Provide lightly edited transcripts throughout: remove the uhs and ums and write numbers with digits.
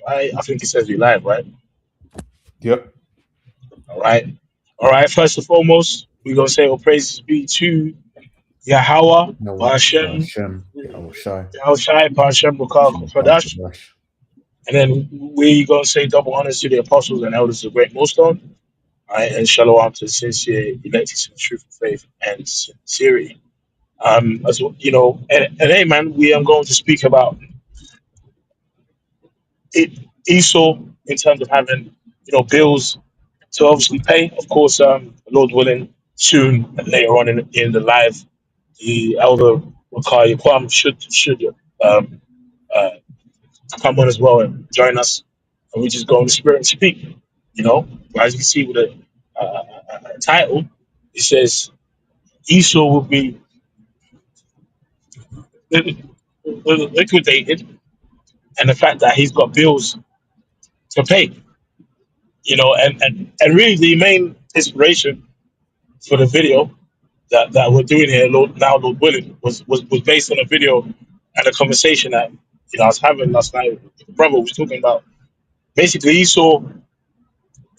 I think it says we live, right? Yep. All right. All right. First and foremost, we're gonna say all praises be to Yahweh, No, Hashem, Hashem. Yeah, I was shy. Yahushai, Hashem, Bukal, Hashem Fadash. Rush. And then we gonna say double honors to the apostles and elders of Great Millstone. All right, and shalom to the sincere elected in truth of faith and sincerity. As well, and hey, man, we are going to speak about it, Esau, in terms of having bills to obviously pay. Of course, Lord willing, soon and later on in the live, the elder Wakai Kwam should um, uh, come on as well and join us, and we just go in the spirit and speak. As you can see with the title, it says Esau will be liquidated, and the fact that he's got bills to pay. And really the main inspiration for the video that we're doing here, Lord willing, was based on a video and a conversation that I was having last night with the brother. Was talking about basically Esau,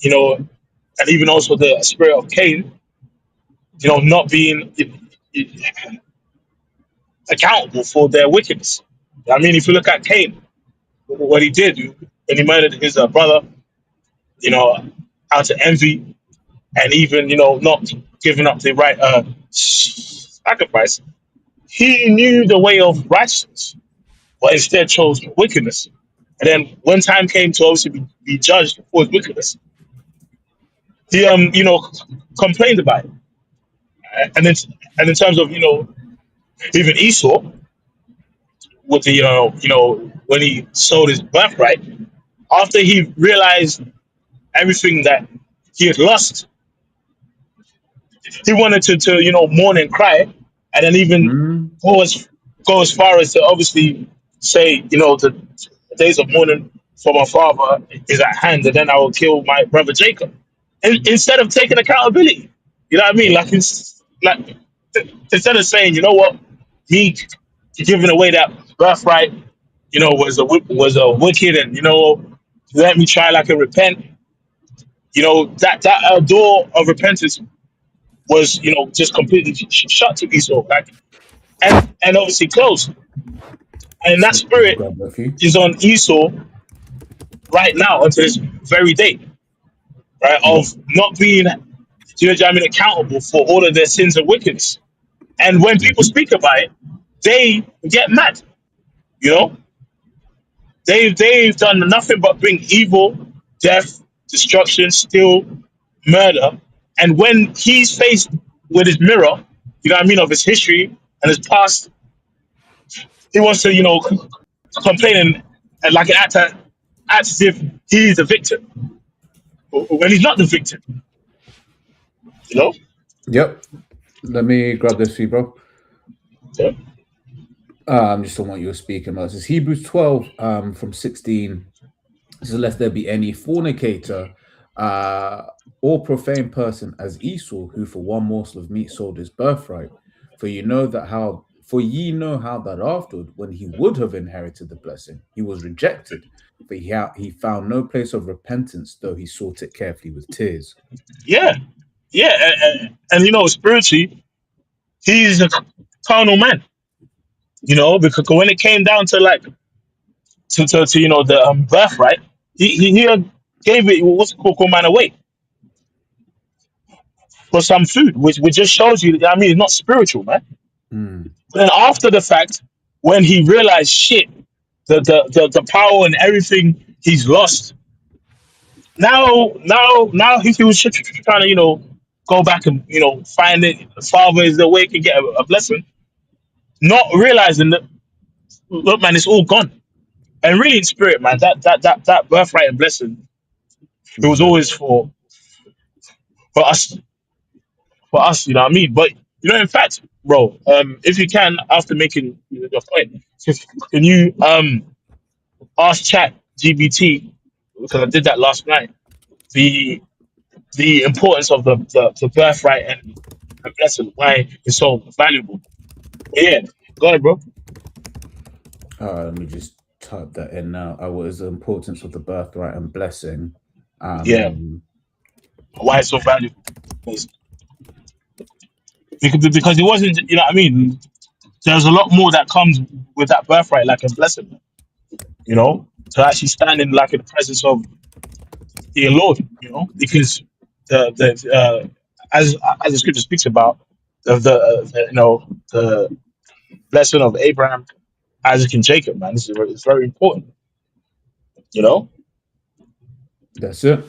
and even also the spirit of Cain, not being accountable for their wickedness. I mean, if you look at Cain, what he did when he murdered his brother, you know, out of envy, and even not giving up the right sacrifice, he knew the way of righteousness, but instead chose wickedness. And then when time came to obviously be judged for his wickedness, he complained about it. And in terms of even Esau, with the when he sold his birthright, after he realized everything that he had lost, he wanted to mourn and cry, and then even Mm. go as far as to obviously say the days of mourning for my father is at hand, and then I will kill my brother Jacob. Instead of taking accountability, you know what I mean? Like it's like instead of saying, you know what, me giving away that birthright, was a wicked, and let me try like a repent. That door of repentance was just completely shut to Esau, like, and obviously closed. And that So let me spirit grab that for you. is on Esau right now until this very day, right? Of Yep. not being, accountable for all of their sins and wickedness. And when people Mhm. speak about it, they get mad. You know, they've done nothing but bring evil, death, destruction, steal, murder. And when he's faced with his mirror, of his history and his past, he wants to, complain and like act as if he's the victim when he's not the victim. You know? Yep. Let me grab this for you, bro. Yeah. Just on what you were speaking about. This is Hebrews 12, from 16. This is, lest there be any fornicator, or profane person as Esau, who for one morsel of meat sold his birthright. For ye know how that afterward, when he would have inherited the blessing, he was rejected, for he found no place of repentance, though he sought it carefully with tears. Yeah. Yeah. And spiritually, he's a carnal man, because when it came down to like, to the birthright, he gave it, what's it called, man away for some food, which just shows you, it's not spiritual, man. Mm. But then after the fact, when he realized shit, the power and everything he's lost, now he was trying to go back and find it. The father is the way he can get a blessing, not realizing that, look, man, it's all gone. And really, in spirit, man, that birthright and blessing, it was always for us, you know what I mean? But in fact, bro, if you can, after making your point, can you ask Chat GBT, because I did that last night, the importance of the birthright and blessing, why it's so valuable. Yeah, go ahead, bro. Let me just type that in now. What is the importance of the birthright and blessing? Yeah, why it's so valuable? Because it wasn't, you know what I mean? There's a lot more that comes with that birthright, like a blessing, you know, to actually stand in like in the presence of the Lord, you know, because the as the scripture speaks about the you know the blessing of Abraham, Isaac, and Jacob, man, it's very important, you know. That's it.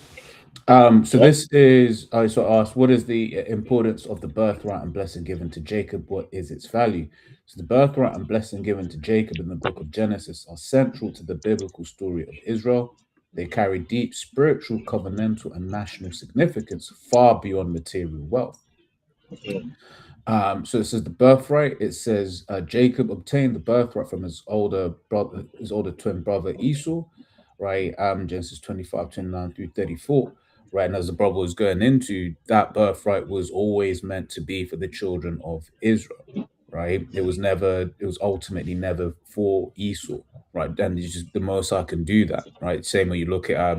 So Yeah, this is, I sort of asked, what is the importance of the birthright and blessing given to Jacob? What is its value? So the birthright and blessing given to Jacob in the book of Genesis are central to the biblical story of Israel. They carry deep spiritual, covenantal, and national significance far beyond material wealth. So it says the birthright. It says Jacob obtained the birthright from his older brother, his older twin brother Esau, right? Genesis 25, 29 through 34. Right. And as the brother was going into, that birthright was always meant to be for the children of Israel. Right. It was ultimately never for Esau. Right. And it's just the most I can do that. Right. Same when you look at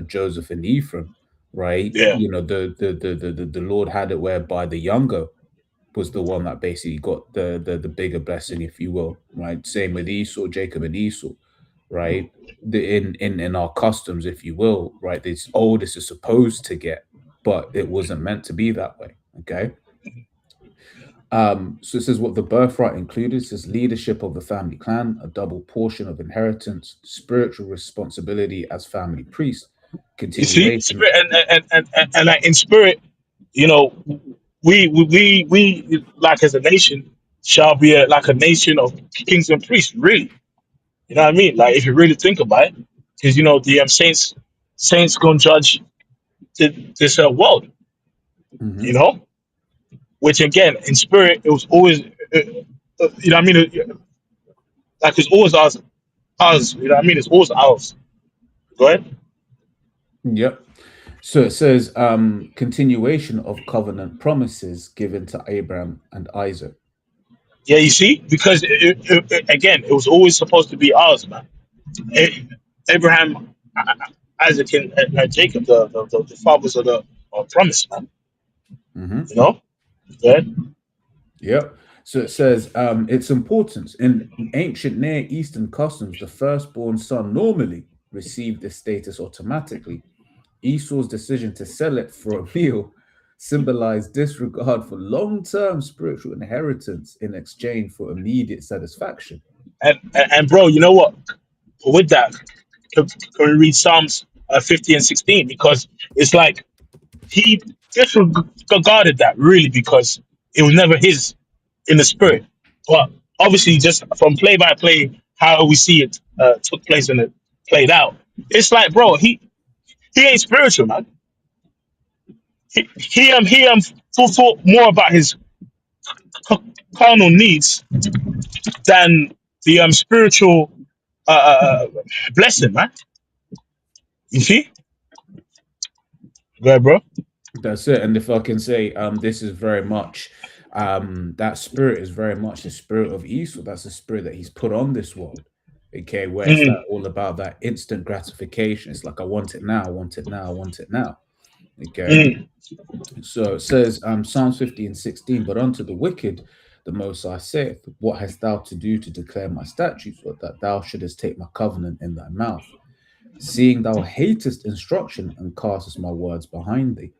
Joseph and Ephraim, right? yeah, You know, the Lord had it whereby the younger was the one that basically got the bigger blessing, if you will, right? Same with Esau, Jacob and Esau, right? In our customs, if you will, right? This oldest is supposed to get, but it wasn't meant to be that way. Okay. So it says what the birthright included. It says leadership of the family clan, a double portion of inheritance, spiritual responsibility as family priest, you see, continuation. spirit and like in spirit, you know, we like as a nation shall be like a nation of kings and priests, really. You know what I mean? Like if you really think about it, because you know the saints gonna judge this world. You Mhm. know, which again in spirit it was always you know what I mean? Like it's always us. You know what I mean? It's always ours. Go ahead. Yep. So it says continuation of covenant promises given to Abraham and Isaac. Yeah, you see, because again, it was always supposed to be ours, man. Abraham, Isaac, and Jacob, the fathers of the promise, man. Mhm. You know, go ahead. Yep. So it says its importance in ancient Near Eastern customs, the firstborn son normally received this status automatically. Esau's decision to sell it for a meal symbolized disregard for long-term spiritual inheritance in exchange for immediate satisfaction. And bro, you know what? With that, can we read Psalms 50 and 16? Because it's like he disregarded that really because it was never his in the spirit. But obviously, just from play by play, how we see it took place and it played out, it's like, bro, he ain't spiritual, man. He thought more about his carnal needs than the spiritual uh, uh, uh, blessing, man. You see, yeah, bro. That's it. And if I can say, this is very much that spirit is very much the spirit of Esau. That's the spirit that he's put on this world. Okay, where it's that Mm, all about that instant gratification. It's like I want it now, I want it now, I want it now. Okay. mm. So it says Psalms 50 and 16, but unto the wicked the most I saith, what hast thou to do to declare my statutes, or that thou shouldest take my covenant in thy mouth, seeing thou hatest instruction and castest my words behind thee.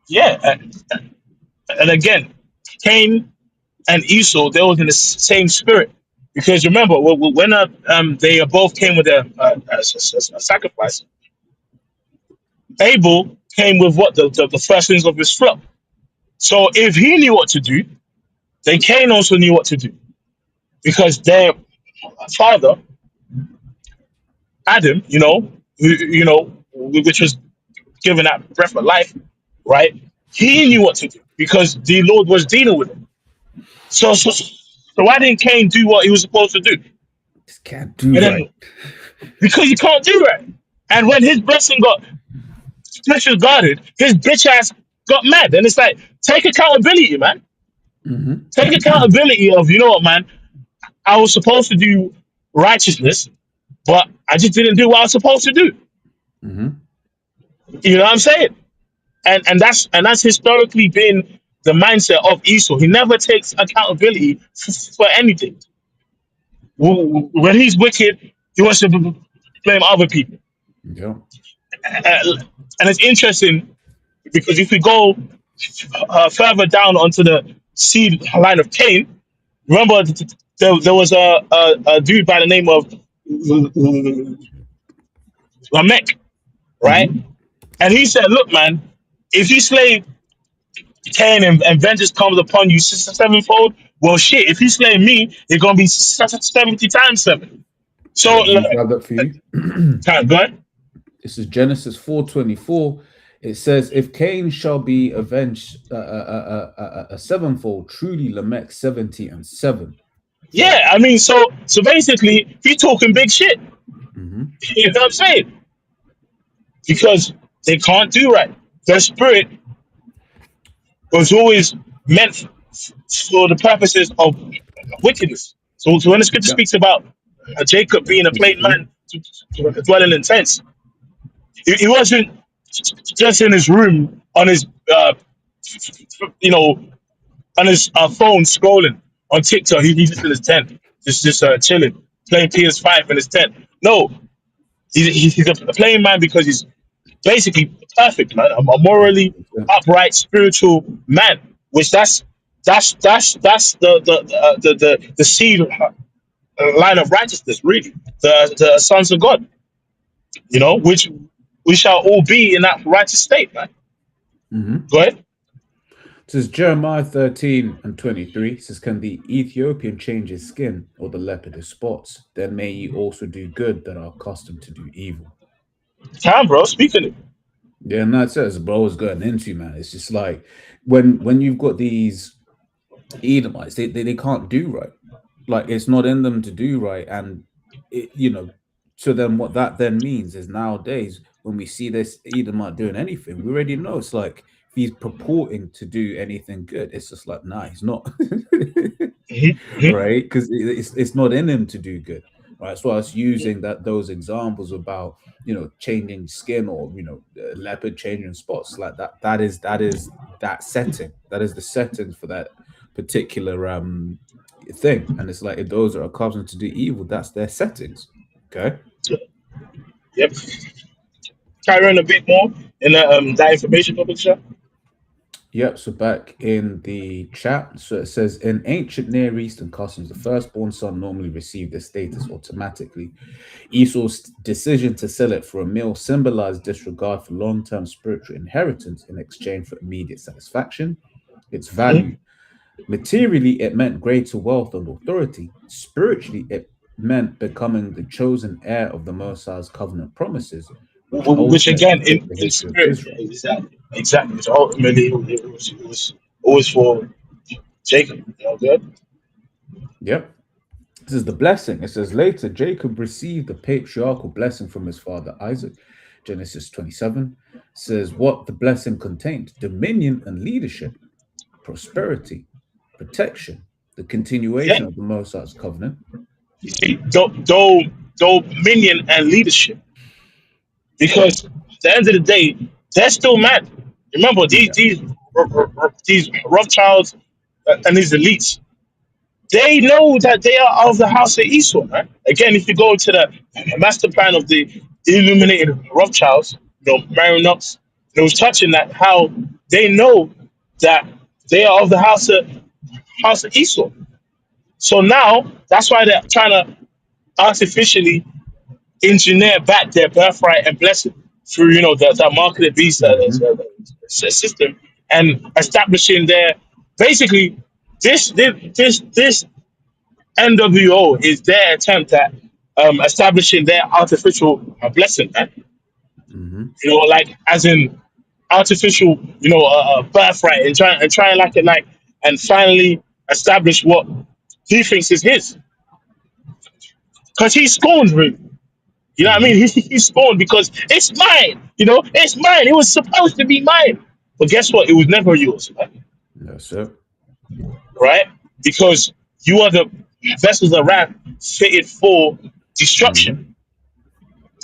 Yeah, and again, Cain and Esau, they was in the same spirit. Because remember, when they both came with a sacrifice, Abel came with what the firstlings of his flock. So if he knew what to do, then Cain also knew what to do because their father Adam, which was given that breath of life, right? He knew what to do because the Lord was dealing with him. So why didn't Cain do what he was supposed to do? Just can't do And right. then because he can't do that. And when his blessing got disregarded, his bitch ass got mad. And it's like, take accountability, man. Mhm. Take accountability of, you know what, man, I was supposed to do righteousness, but I just didn't do what I was supposed to do. Mm-hmm. You know what I'm saying? And that's historically been the mindset of Esau. He never takes accountability for anything. When he's wicked, he wants to blame other people. Yeah. And it's interesting because if we go further down onto the seed line of Cain, remember there was a dude by the name of Lamech, right? Mm-hmm. And he said, "Look, man, if you slay Cain and vengeance comes upon you sevenfold, well, shit. If you slay me, it's gonna be 70 times 7." So, Let me grab that for you. go ahead. This is Genesis 4:24. It says, "If Cain shall be avenged a sevenfold, truly Lamech 70 and 7." Yeah, I mean, so basically, he's talking big shit. Mm-hmm. You know what I'm saying? Because they can't do right. Their spirit was always meant for the purposes of wickedness. So when the scripture Yeah. speaks about Jacob being a plain 23. man dwelling in tents, he wasn't just in his room on his, you know, on his phone scrolling on TikTok. He's just in his tent, just chilling, playing PS5 in his tent. No, he's a plain man because he's basically perfect, man. A morally 100%. upright, spiritual man. Which that's the seed line of righteousness, really. The sons of God, which we shall all be in that righteous state, man. Mm-hmm. Go ahead. It says Jeremiah 13:23. It says, "Can the Ethiopian change his skin, or the leopard his spots? Then may ye also do good that are accustomed to do evil." Time, bro. Speaking it. Yeah, and that's it. As bro is going into, man. It's just like when you've got these Edomites, they can't do right. Like, it's not in them to do right, and so then what that then means is, nowadays when we see this Edomite doing anything, we already know it's like, if he's purporting to do anything good, it's just like, nah, he's not. Mm-hmm. Right? Because it's not in him to do good, right? So I was using those examples about changing skin, or leopard changing spots, like that is that setting, that is the settings for that particular thing. And it's like, if those are accustomed to do evil, that's their settings. Okay. Yep. Carry on a bit more in that information public share. Yep. So back in the chat, so it says, in ancient Near Eastern customs, the firstborn son normally received this status automatically. Esau's decision to sell it for a meal symbolized disregard for long-term spiritual inheritance in exchange for immediate satisfaction. Its Mm-hmm. value, materially, it meant greater wealth and authority. Spiritually, it meant becoming the chosen heir of the Messiah's covenant promises, which Which again, ultimately shaped the in history of spirit, Israel. exactly. So ultimately, it was always for Jacob. Good. Yep. This is the blessing. It says, later, Jacob received the patriarchal blessing from his father Isaac. Genesis 27 says what the blessing contained: dominion and leadership, prosperity, protection, the Yeah. continuation of the Mosai's covenant. You see, dominion and leadership. Because at the end of the day, they're still mad. Remember, Yeah. these Rothschilds and these elites, they know that they are of the house of Esau, right? Again, if you go to the master plan of the illuminated Rothschilds, Marinox, it was touching that how they know that they are of the house of Esau. So now that's why they're trying to artificially engineer back their birthright and blessing through the marketed beast Mm-hmm. system, and establishing their, basically, this NWO is their attempt at establishing their artificial blessing, right? Mm-hmm. Like, as in artificial, birthright, and trying like and finally establish what he thinks is his, because he scorned really. You know what I Mm-hmm. mean? He's scorned because it's mine. It's mine. It was supposed to be mine. But guess what? It was never yours, Yes, sir. right? Because you are the vessels of wrath fitted for Mm-hmm. destruction.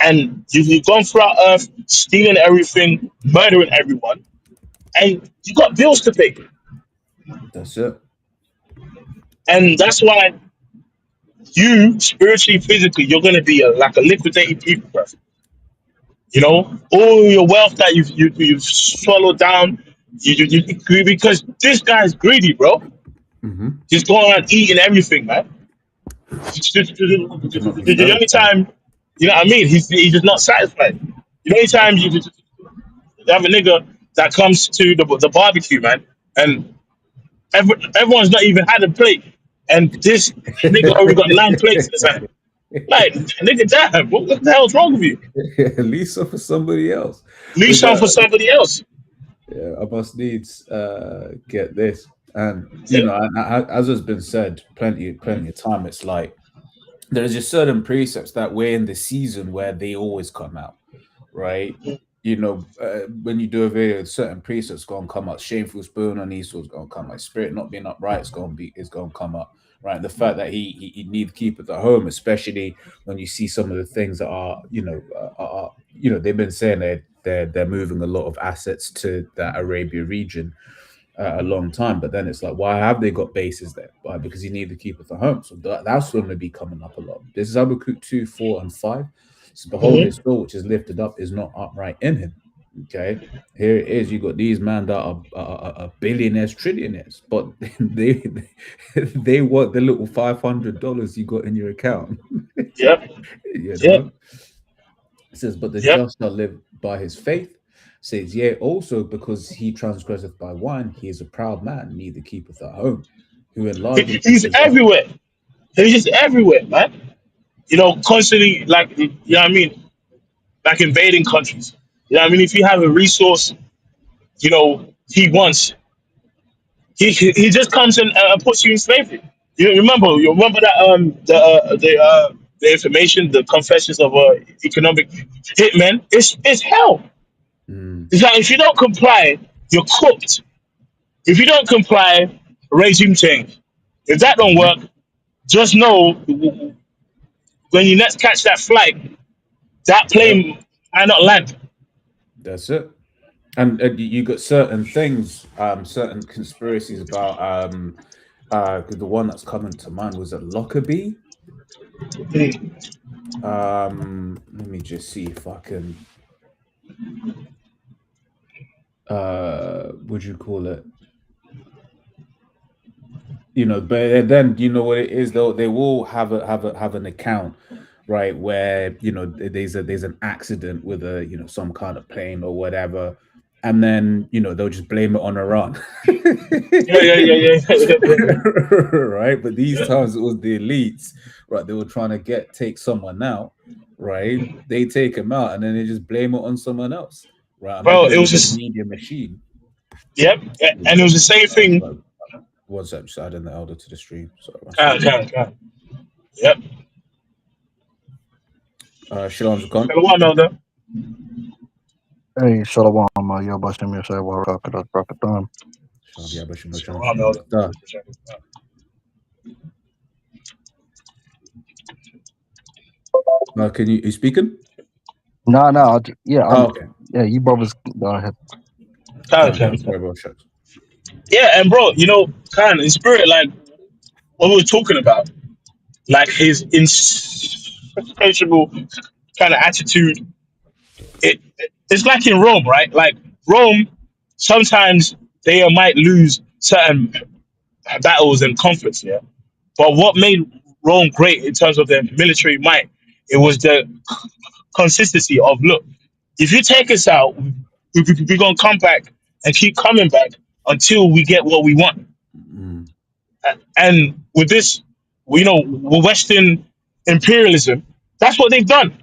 and you've gone throughout Earth stealing everything, murdering everyone, and you got bills to pay. That's it. And that's why you spiritually, physically, you're gonna be like a liquidated people person. You know, all your wealth that you've swallowed down, because this guy's greedy, bro. Mm-hmm. He's going around eating everything, man. Cannot be The only satisfied. time, you know what I mean, he's just not satisfied. The only time you have a nigga that comes to the barbecue, man, and everyone's not even had a plate, and this nigga already got 9 plates in his hand. Like, nigga, damn, what the hell's wrong with you? At least for somebody else. Leave some for somebody else. Yeah, I must needs get this, and you Yeah. know, as has been said, plenty of time. It's like there's just certain precepts that we're in the season where they always come out, right? You know, when you do a video, certain precepts gonna come up. Shameful spoon on Esau's gonna come up. Spirit not being upright is gonna come up, right? The fact that he need to keep it at home, especially when you see some of the things that are, they've been saying they're moving a lot of assets to that Arabia region a long time, but then it's like, why have they got bases there? Why? Because you need to keep it at home. So that's going to be coming up a lot. This is Habakkuk 2, 4, and 5. So behold, his soul which is lifted up is not upright in him. Okay, here it is. You got these men that are billionaires, trillionaires, but they want the little $500 you got in your account. Yep. You Yep. know, it says, but the Yep. just shall live by his faith. Says, yea, also because he transgresseth by wine, he is a proud man, neither keepeth at home, who enlargeth He's his house. everywhere. He's just everywhere, man. You know, constantly, like, you know what I mean? Like invading countries. You know what I mean? If you have a resource, you know, he wants, he just comes and puts you in slavery. You remember that the information, the confessions of economic hitmen. It's hell. Mm, It's like if you don't comply, you're cooked. If you don't comply, regime change. If that don't mhm. work, just know when you next catch that flight, that Yep, plane might not land. that's it. And you got certain things, certain conspiracies about the one that's coming to mind was it Lockerbie. Mm. Let me just see if I can would you call it, you know, but then you know what it is though, they will have an account, right, where you know there's an accident with a, you know, some kind of plane or whatever, and then you know they'll just blame it on Iran. Yeah. Right, but these times it was the elites, right? They were trying to take someone out, right? They take him out and then they just blame it on someone else, right? And Bro, because it of was the just, media machine, yep, and it was the same thing. like, what's up? Just adding the elder to the stream. Sorry, one Kind, second. kind, kind. Yep. Shalom Zakon. Hello, one elder. Hey, Shalom, Yabashim Yashay Warakadas Brakatham. Shalom Yabashim Shalom Shalom, Shalom elder. Star. Can you speaking? No, yeah, Oh, okay. yeah, you brothers go ahead. Kind, Sorry, kind. bro. Shucks. Yeah, and bro, you know, kind in spirit, like what we were talking about, like his insatiable kind of attitude. It's like in Rome, right? Like Rome, sometimes they might lose certain battles and conflicts, yeah. But what made Rome great in terms of their military might, it was the consistency of look. If you take us out, we're gonna come back and keep coming back until we get what we want. Mm, And with this, you know, with Western imperialism, that's what they've done.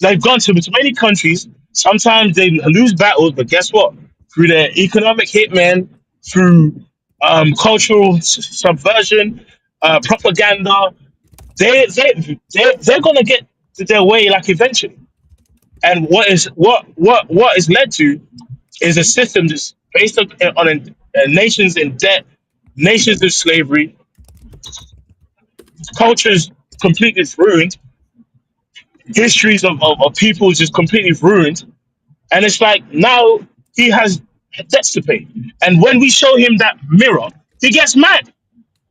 They've gone to many countries. Sometimes they lose battles, but guess what? Through their economic hitman, through cultural subversion, propaganda, they're gonna get to their way like eventually. And what is led to is a system that's based on nations in debt, nations in slavery, cultures completely ruined, histories of people just completely ruined. And it's like now he has debts to pay. And when we show him that mirror, he gets mad.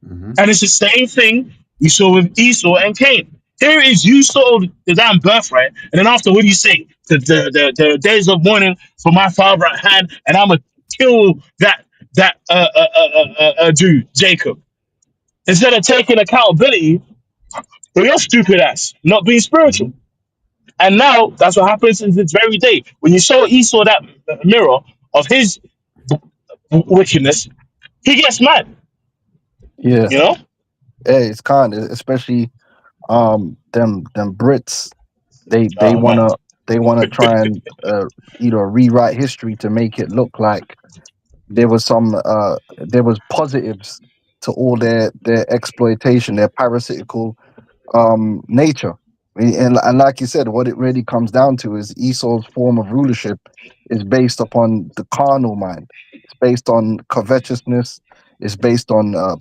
Mm-hmm. And it's the same thing we saw with Esau and Cain. Here is you sold the damn birthright, and then after what do you say? The days of mourning for my father at hand, and I'm gonna kill that dude Jacob. Instead of taking accountability for your stupid ass not being Mm-hmm. spiritual. And now that's what happens in this very day. When you show Esau that mirror of his wickedness, he gets mad. Yeah, You know? hey, it's kind of especially them Brits. They Oh man. wanna try and rewrite history to make it look like there was there was positives to all their exploitation, their parasitical nature. And like you said, what it really comes down to is Esau's form of rulership is based upon the carnal mind. It's based on covetousness. It's based on a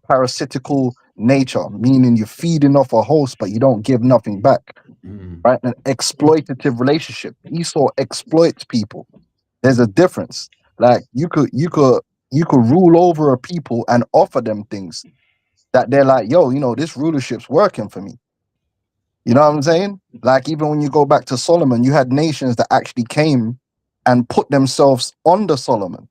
parasitical nature, meaning you're feeding off a host, but you don't give nothing back. Mm-hmm. Right? An exploitative relationship. Esau exploits people. There's a difference. Like you could rule over a people and offer them things that they're like, yo, this rulership's working for me. You know what I'm saying? Like even when you go back to Solomon, you had nations that actually came and put themselves under Solomon.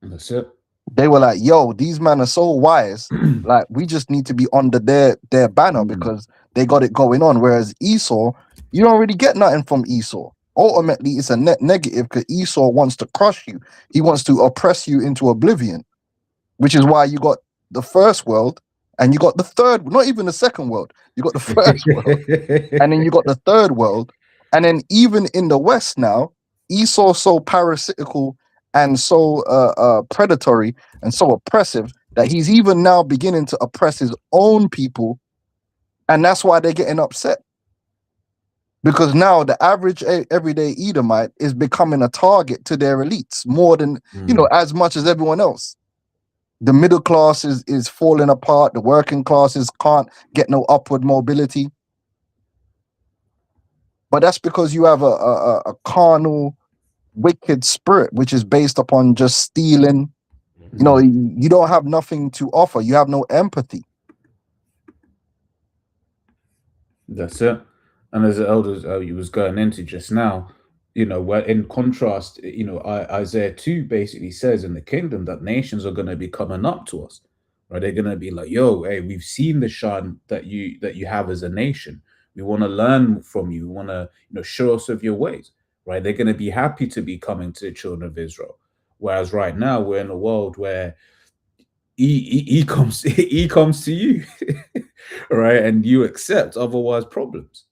That's it. They were like, yo, these men are so wise. Like we just need to be under their banner because they got it going on. Whereas Esau, you don't really get nothing from Esau. Ultimately, it's a net negative because Esau wants to crush you. He wants to oppress you into oblivion, which is why you got the first world and you got the third, not even the second world. You got the first world and then you got the third world. And then even in the West now, Esau's so parasitical and so predatory and so oppressive that he's even now beginning to oppress his own people. And that's why they're getting upset. Because now the average everyday Edomite is becoming a target to their elites more than, as much as everyone else. The middle class is falling apart. The working classes can't get no upward mobility. But that's because you have a carnal, wicked spirit, which is based upon just stealing. You don't have nothing to offer. You have no empathy. That's it. And as the elders you was going into just now, where in contrast, Isaiah 2 basically says in the kingdom that nations are going to be coming up to us, right? They're going to be like, yo, hey, we've seen the shine that you have as a nation. We want to learn from you. We want to, show us of your ways, right? They're going to be happy to be coming to the children of Israel. Whereas right now we're in a world where he comes he comes to you, right? And you accept, otherwise problems.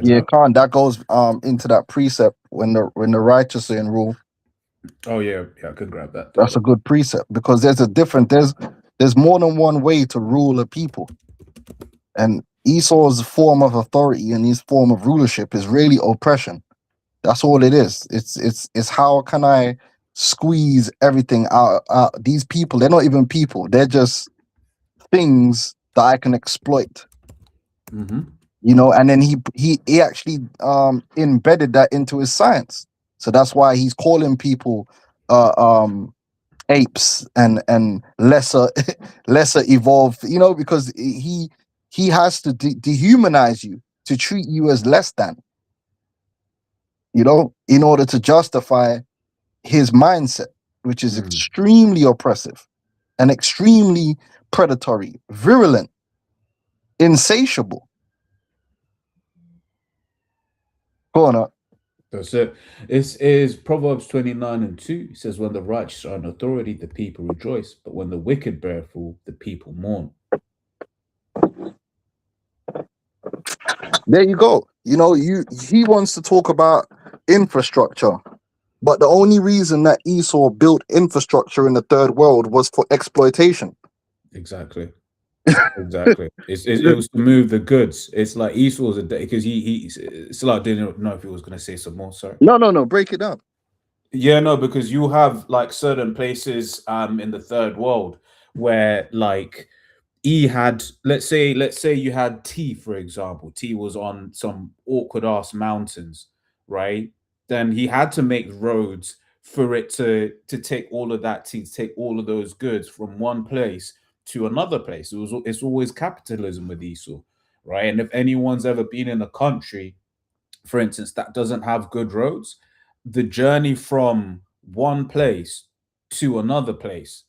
Yeah, Khan, that goes into that precept when the righteous are in rule. Oh yeah, I could grab that. That's a good precept because there's more than one way to rule a people. And Esau's form of authority and his form of rulership is really oppression. That's all it is. It's how can I squeeze everything out? These people, they're not even people. They're just things that I can exploit. Mm-hmm. And then he actually embedded that into his science. So that's why he's calling people apes and lesser evolved, because he has to dehumanize you to treat you as less than, in order to justify his mindset, which is extremely oppressive and extremely predatory, virulent, insatiable. Go on up. That's it. This is Proverbs 29:2. It says, when the righteous are in authority, the people rejoice, but when the wicked bear fall, the people mourn. There you go. He wants to talk about infrastructure, but the only reason that Esau built infrastructure in the third world was for exploitation. Exactly. Exactly. It was to move the goods. It's like Esau's a day because it's like I didn't know if he was going to say some more. Sorry. No. Break it down. Yeah, no, because you have like certain places in the third world where like E had, let's say you had T, for example. T was on some awkward ass mountains, right? Then he had to make roads for it to take all of that T, to take all of those goods from one place to another place. It's always capitalism with Esau, right? And if anyone's ever been in a country, for instance, that doesn't have good roads, the journey from one place to another place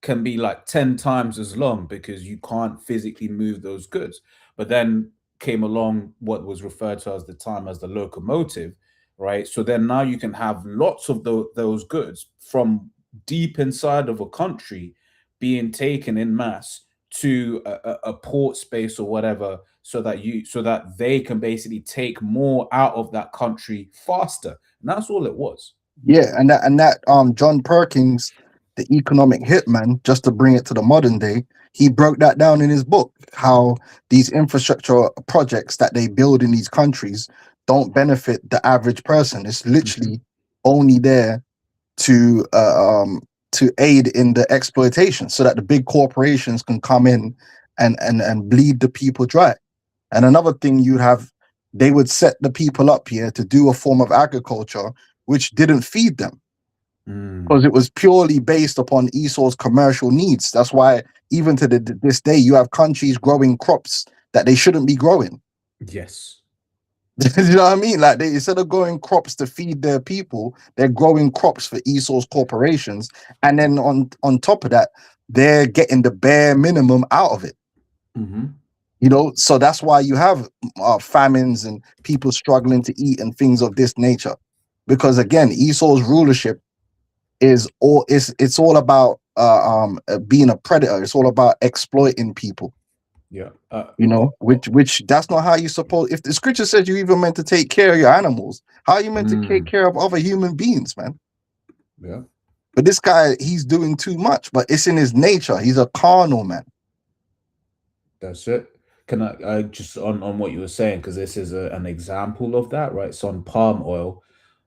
can be like 10 times as long because you can't physically move those goods. But then came along what was referred to as the time as the locomotive, right? So then now you can have lots of those goods from deep inside of a country being taken in mass to a port space or whatever, so that they can basically take more out of that country faster. And that's all it was. Yeah, and that John Perkins, the economic hitman, just to bring it to the modern day, he broke that down in his book, how these infrastructure projects that they build in these countries don't benefit the average person. It's literally only there to aid in the exploitation, so that the big corporations can come in and bleed the people dry. And another thing you have, they would set the people up here to do a form of agriculture which didn't feed them, because it was purely based upon Esau's commercial needs. That's why even to this day, you have countries growing crops that they shouldn't be growing. Yes. You know what I mean? Like, they, instead of growing crops to feed their people, they're growing crops for Esau's corporations. And then on top of that, they're getting the bare minimum out of it. You know, so that's why you have famines and people struggling to eat and things of this nature. Because again, Esau's rulership is all it's all about being a predator. It's all about exploiting people. Yeah. You know, which that's not how you suppose. If the scripture says you even meant to take care of your animals, how are you meant to take care of other human beings, man? Yeah. But this guy, he's doing too much, but it's in his nature. He's a carnal man. That's it. Can I just on what you were saying, because this is an example of that, right? So on palm oil,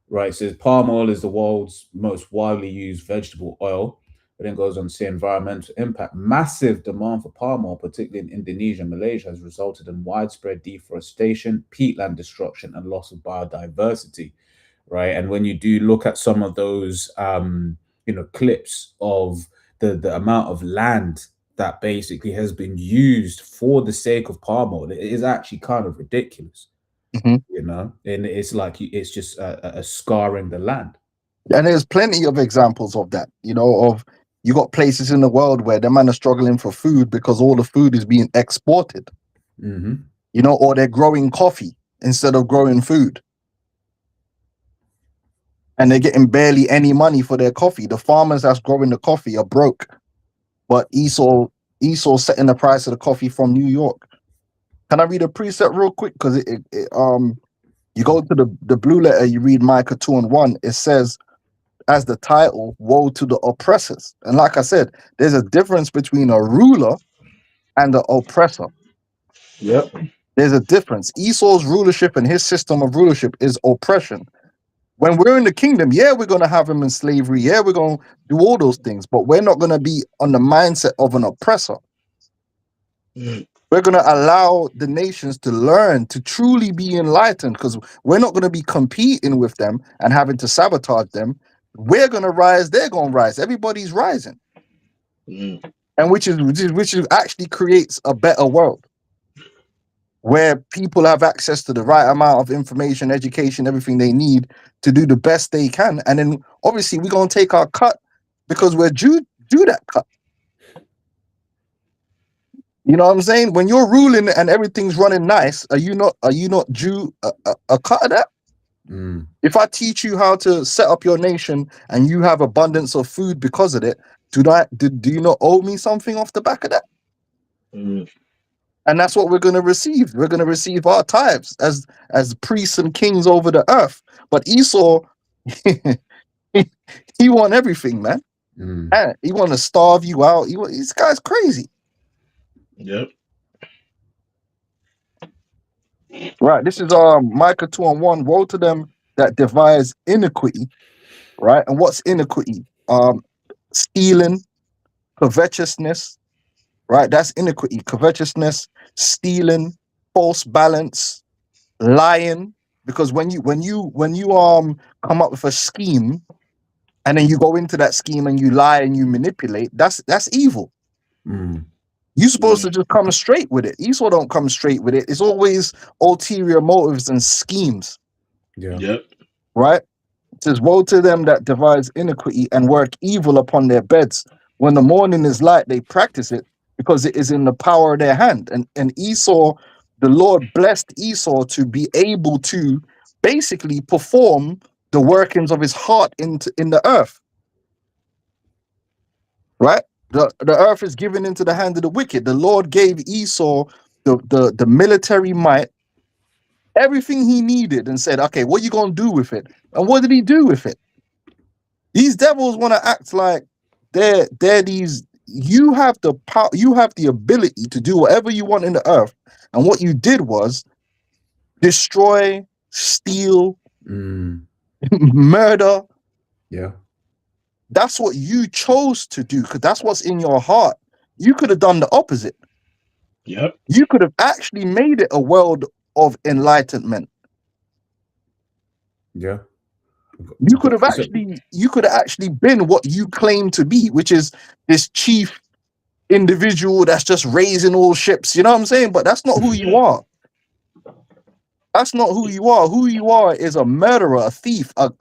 right? So palm oil is the world's most widely used vegetable oil. But then goes on to say environmental impact. Massive demand for palm oil, particularly in Indonesia and Malaysia, has resulted in widespread deforestation, peatland destruction, and loss of biodiversity, right? And when you do look at some of those, clips of the amount of land that basically has been used for the sake of palm oil, it is actually kind of ridiculous, you know. And it's like it's just a scarring the land. And there's plenty of examples of that, you know, of you got places in the world where the man are struggling for food because all the food is being exported, you know, or they're growing coffee instead of growing food. And they're getting barely any money for their coffee. The farmers that's growing the coffee are broke. But Esau setting the price of the coffee from New York. Can I read a precept real quick? Because you go to the blue letter, you read Micah 2:1. It says, as the title, woe to the oppressors. And like I said, there's a difference between a ruler and the oppressor. Yep. There's a difference. Esau's rulership and his system of rulership is oppression. When we're in the kingdom, yeah, we're going to have him in slavery. Yeah, we're going to do all those things, but we're not going to be on the mindset of an oppressor. We're going to allow the nations to learn, to truly be enlightened, because we're not going to be competing with them and having to sabotage them. We're going to rise. They're going to rise. Everybody's rising. And which actually creates a better world where people have access to the right amount of information, education, everything they need to do the best they can. And then obviously we're going to take our cut because we're due that cut. You know what I'm saying? When you're ruling and everything's running nice, are you not due a cut of that? If I teach you how to set up your nation and you have abundance of food because of it, do you not owe me something off the back of that? And that's what we're going to receive. We're going to receive our tithes as priests and kings over the earth. But Esau, he want everything, man. He want to starve you out. This guy's crazy. Yep. Right. This is Micah 2:1. Woe to them that devise iniquity. Right. And what's iniquity? Stealing, covetousness, right? That's iniquity, covetousness, stealing, false balance, lying. Because when you come up with a scheme and then you go into that scheme and you lie and you manipulate, that's evil. You're supposed to just come straight with it. Esau don't come straight with it. It's always ulterior motives and schemes. Yeah. Yep. Right? It says, woe to them that devise iniquity and work evil upon their beds. When the morning is light, they practice it because it is in the power of their hand. And Esau, the Lord blessed Esau to be able to basically perform the workings of his heart in the earth. Right? The earth is given into the hand of the wicked. The Lord gave Esau the military might, everything he needed, and said, okay, what are you going to do with it? And what did he do with it? These devils want to act like they're these. You have the power, you have the ability to do whatever you want in the earth. And what you did was destroy, steal, murder. Yeah. That's what you chose to do because that's what's in your heart. You could have done the opposite. Yep. You could have actually made it a world of enlightenment. Yeah. You could have actually been what you claim to be, which is this chief individual that's just raising all ships. You know what I'm saying? But that's not who you are. That's not who you are. Who you are is a murderer, a thief, a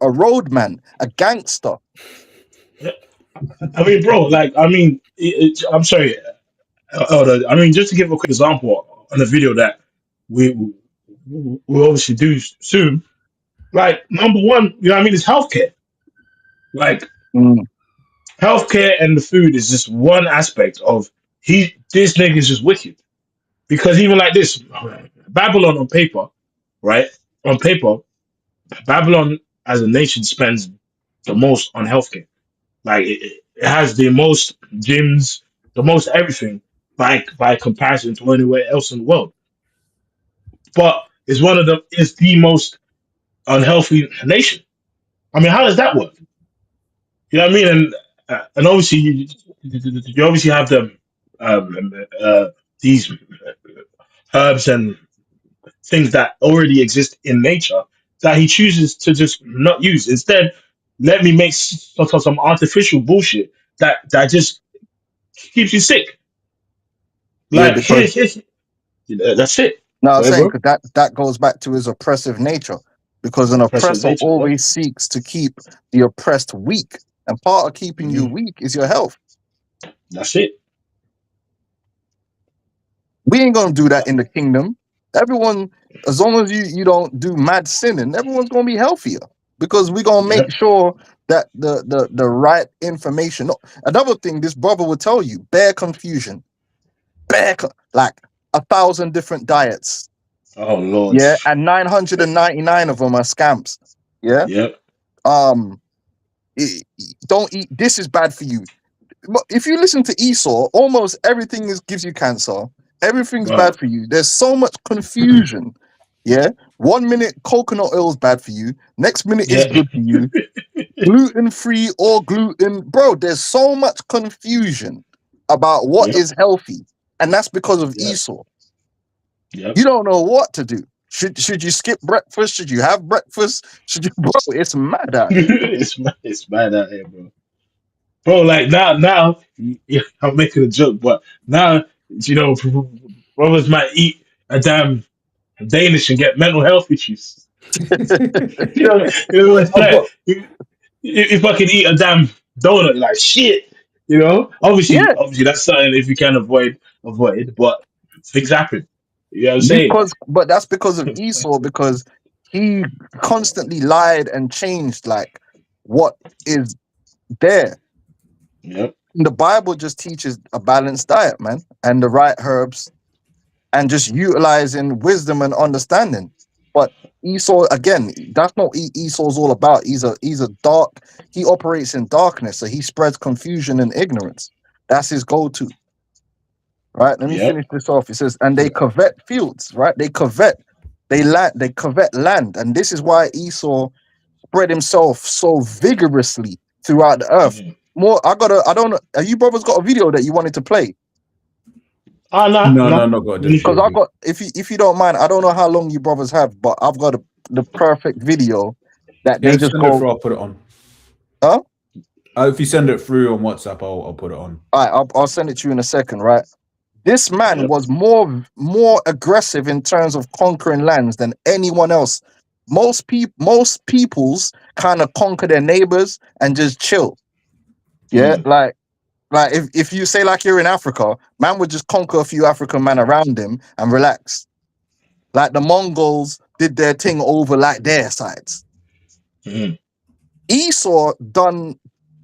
roadman, a gangster. I mean, bro, like, I mean, I'm sorry. I mean, just to give a quick example on the video that we obviously do soon. Like, number one, you know what I mean, is healthcare. Like, healthcare and the food is just one aspect of this nigga is just wicked. Because even like this, Babylon on paper, right? On paper, Babylon as a nation spends the most on healthcare. Like it has the most gyms, the most everything by comparison to anywhere else in the world. But it's the most unhealthy nation. I mean, how does that work? You know what I mean? And obviously you obviously have these herbs and things that already exist in nature that he chooses to just not use. Instead, let me make some artificial bullshit that just keeps you sick. Yeah, Like because that's it. no, I'm Go ahead, saying bro. because that goes back to his oppressive nature. Because an Oppressive oppressor nature. Yeah. always seeks to keep the oppressed weak, and part of keeping you weak is your health. That's it. We ain't gonna do that in the kingdom. Everyone, as long as you don't do mad sinning, everyone's gonna be healthier because we're gonna make sure that the right information. No, another thing this brother will tell you: bare confusion, like 1,000 different diets. Oh Lord. Yeah, and 999 of them are scams. Yeah. Yep. Don't eat. This is bad for you. But if you listen to Esau, almost everything gives you cancer. Everything's bad for you. There's so much confusion. Yeah. 1 minute coconut oil is bad for you. Next minute is good for you. Gluten free or gluten, bro. There's so much confusion about what is healthy, and that's because of Esau. Yep. You don't know what to do. Should you skip breakfast? Should you have breakfast? Should you, bro? It's mad out here. It's mad out here, bro. Bro, like now, yeah, I'm making a joke, but now, brothers might eat a damn Danish and get mental health issues. It's like if I can eat a damn donut, like shit, Yeah, obviously that's something if you can avoid, but things happen. You know what I'm saying? but that's because of Esau, because he constantly lied and changed like what is there. Yep. The Bible just teaches a balanced diet, man, and the right herbs, and just utilizing wisdom and understanding. But Esau, again, that's not what Esau's all about. He's a dark. He operates in darkness, so he spreads confusion and ignorance. That's his go-to. Right. Let me finish this off. It says, and they covet fields. Right. They covet land, and this is why Esau spread himself so vigorously throughout the earth. more. I don't know. Are you brothers got a video that you wanted to play? No, not got this. Because I got, if you don't mind, I don't know how long you brothers have, but I've got the perfect video that they just go. I'll put it on. Huh? If you send it through on WhatsApp, I'll put it on. All right, I'll send it to you in a second, right? This man was more aggressive in terms of conquering lands than anyone else. Most peoples kind of conquer their neighbors and just chill. Yeah, like if you say like you're in Africa, man would just conquer a few African men around him and relax. Like the Mongols did their thing over like their sides. Esau done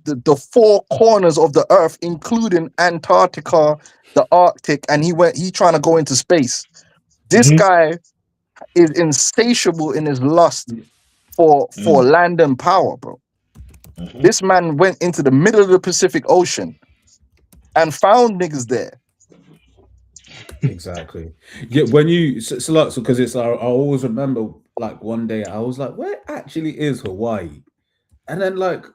the four corners of the earth, including Antarctica, the Arctic, and he trying to go into space. This guy is insatiable in his lust for land and power, bro. This man went into the middle of the Pacific Ocean and found niggas there. Exactly. Yeah, when you so because it's I always remember like one day I was like, where actually is Hawaii? And then like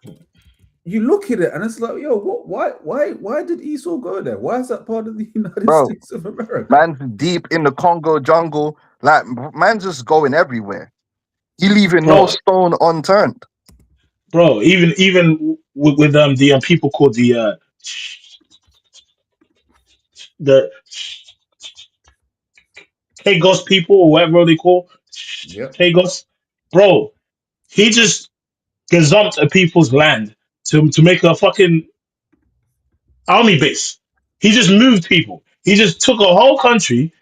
you look at it and it's like, yo, why did Esau go there? Why is that part of the United States of America? Man's deep in the Congo jungle, like man's just going everywhere. He leaving no stone unturned. Bro, even with the people called the Pagos people or whatever they call Pagos, bro, he just gazumped a people's land to make a fucking army base. He just moved people. He just took a whole country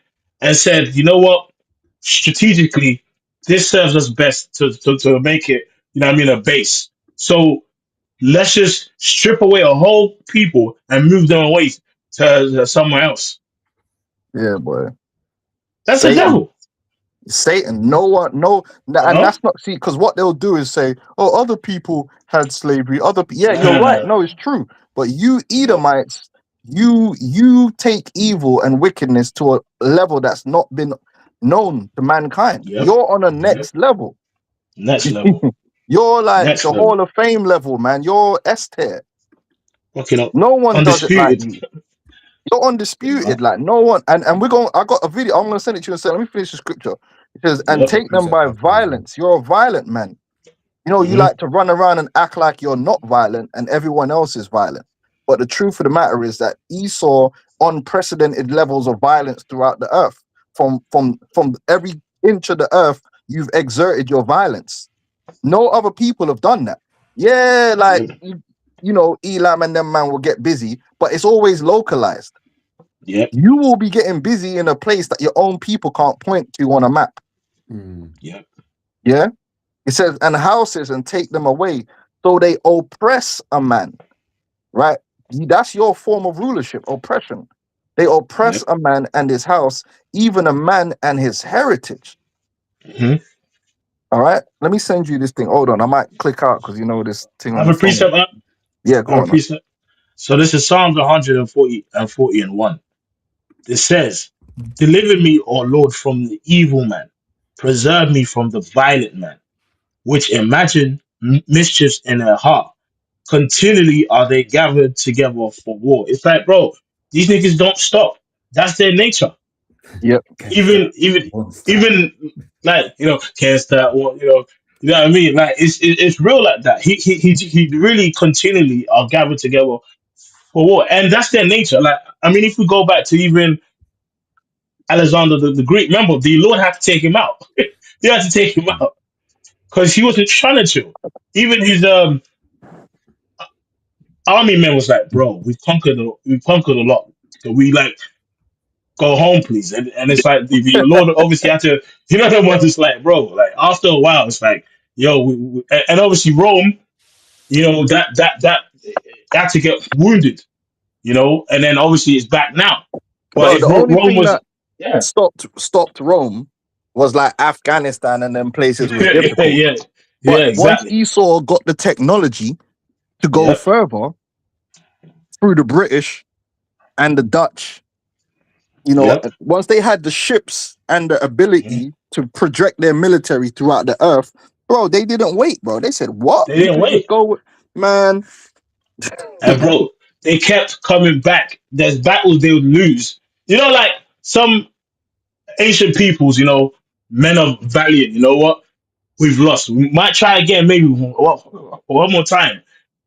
and said, you know what, strategically, this serves us best to make it, you know what I mean, a base. So let's just strip away a whole people and move them away to somewhere else. Yeah, boy. That's the devil. Satan, and that's not, see, because what they'll do is say, oh, other people had slavery, you're right, no, it's true, but you Edomites, you take evil and wickedness to a level that's not been known to mankind. You're on a next level. You're like next the level. Hall of Fame level, man. You're S tier. No one does it like you. You're undisputed, like no one. And we're going. I got a video. I'm going to send it to you and say, let me finish the scripture. It says, and take them by violence. You're a violent man. You know, you like to run around and act like you're not violent, and everyone else is violent. But the truth of the matter is that Esau unprecedented levels of violence throughout the earth. From every inch of the earth, you've exerted your violence. No other people have done that. Yeah, like you know, Elam and them man will get busy, but it's always localized. Yeah, you will be getting busy in a place that your own people can't point to on a map. Yeah. It says, and houses, and take them away. So they oppress a man, right? That's your form of rulership, oppression. They oppress a man and his house, even a man and his heritage. All right, let me send you this thing. Hold on, I might click out because you know this thing. I have a precept up. Yeah, go on. Precept. So this is Psalms 140 and 1. It says, "Deliver me, O Lord, from the evil man. Preserve me from the violent man, which imagine mischiefs in their heart. Continually are they gathered together for war." It's like, bro, these niggas don't stop. That's their nature. Yep. Even like, you know, can't stop. You know what I mean? Like it's real like that. He really continually are gathered together for war, and that's their nature. Like, I mean, if we go back to even Alexander the Greek, remember the Lord had to take him out. They had to take him out because he wasn't trying to chill. Even his army man was like, "Bro, we've conquered a lot. So we like go home, please." And it's like the Lord obviously had to, you know, the ones it's like, bro, like after a while, it's like, yo, and obviously Rome, you know, that had to get wounded, you know, and then obviously it's back now. But the only thing that stopped Rome was like Afghanistan and them places was difficult. Exactly. Once Esau got the technology to go further through the British and the Dutch, you know, once they had the ships and the ability to project their military throughout the earth, bro, they didn't wait, bro. They said, what? They didn't wait. Man, And bro, they kept coming back. There's battles they would lose. You know, like some ancient peoples, men of valiant, you know what? We've lost. We might try again, maybe one more time.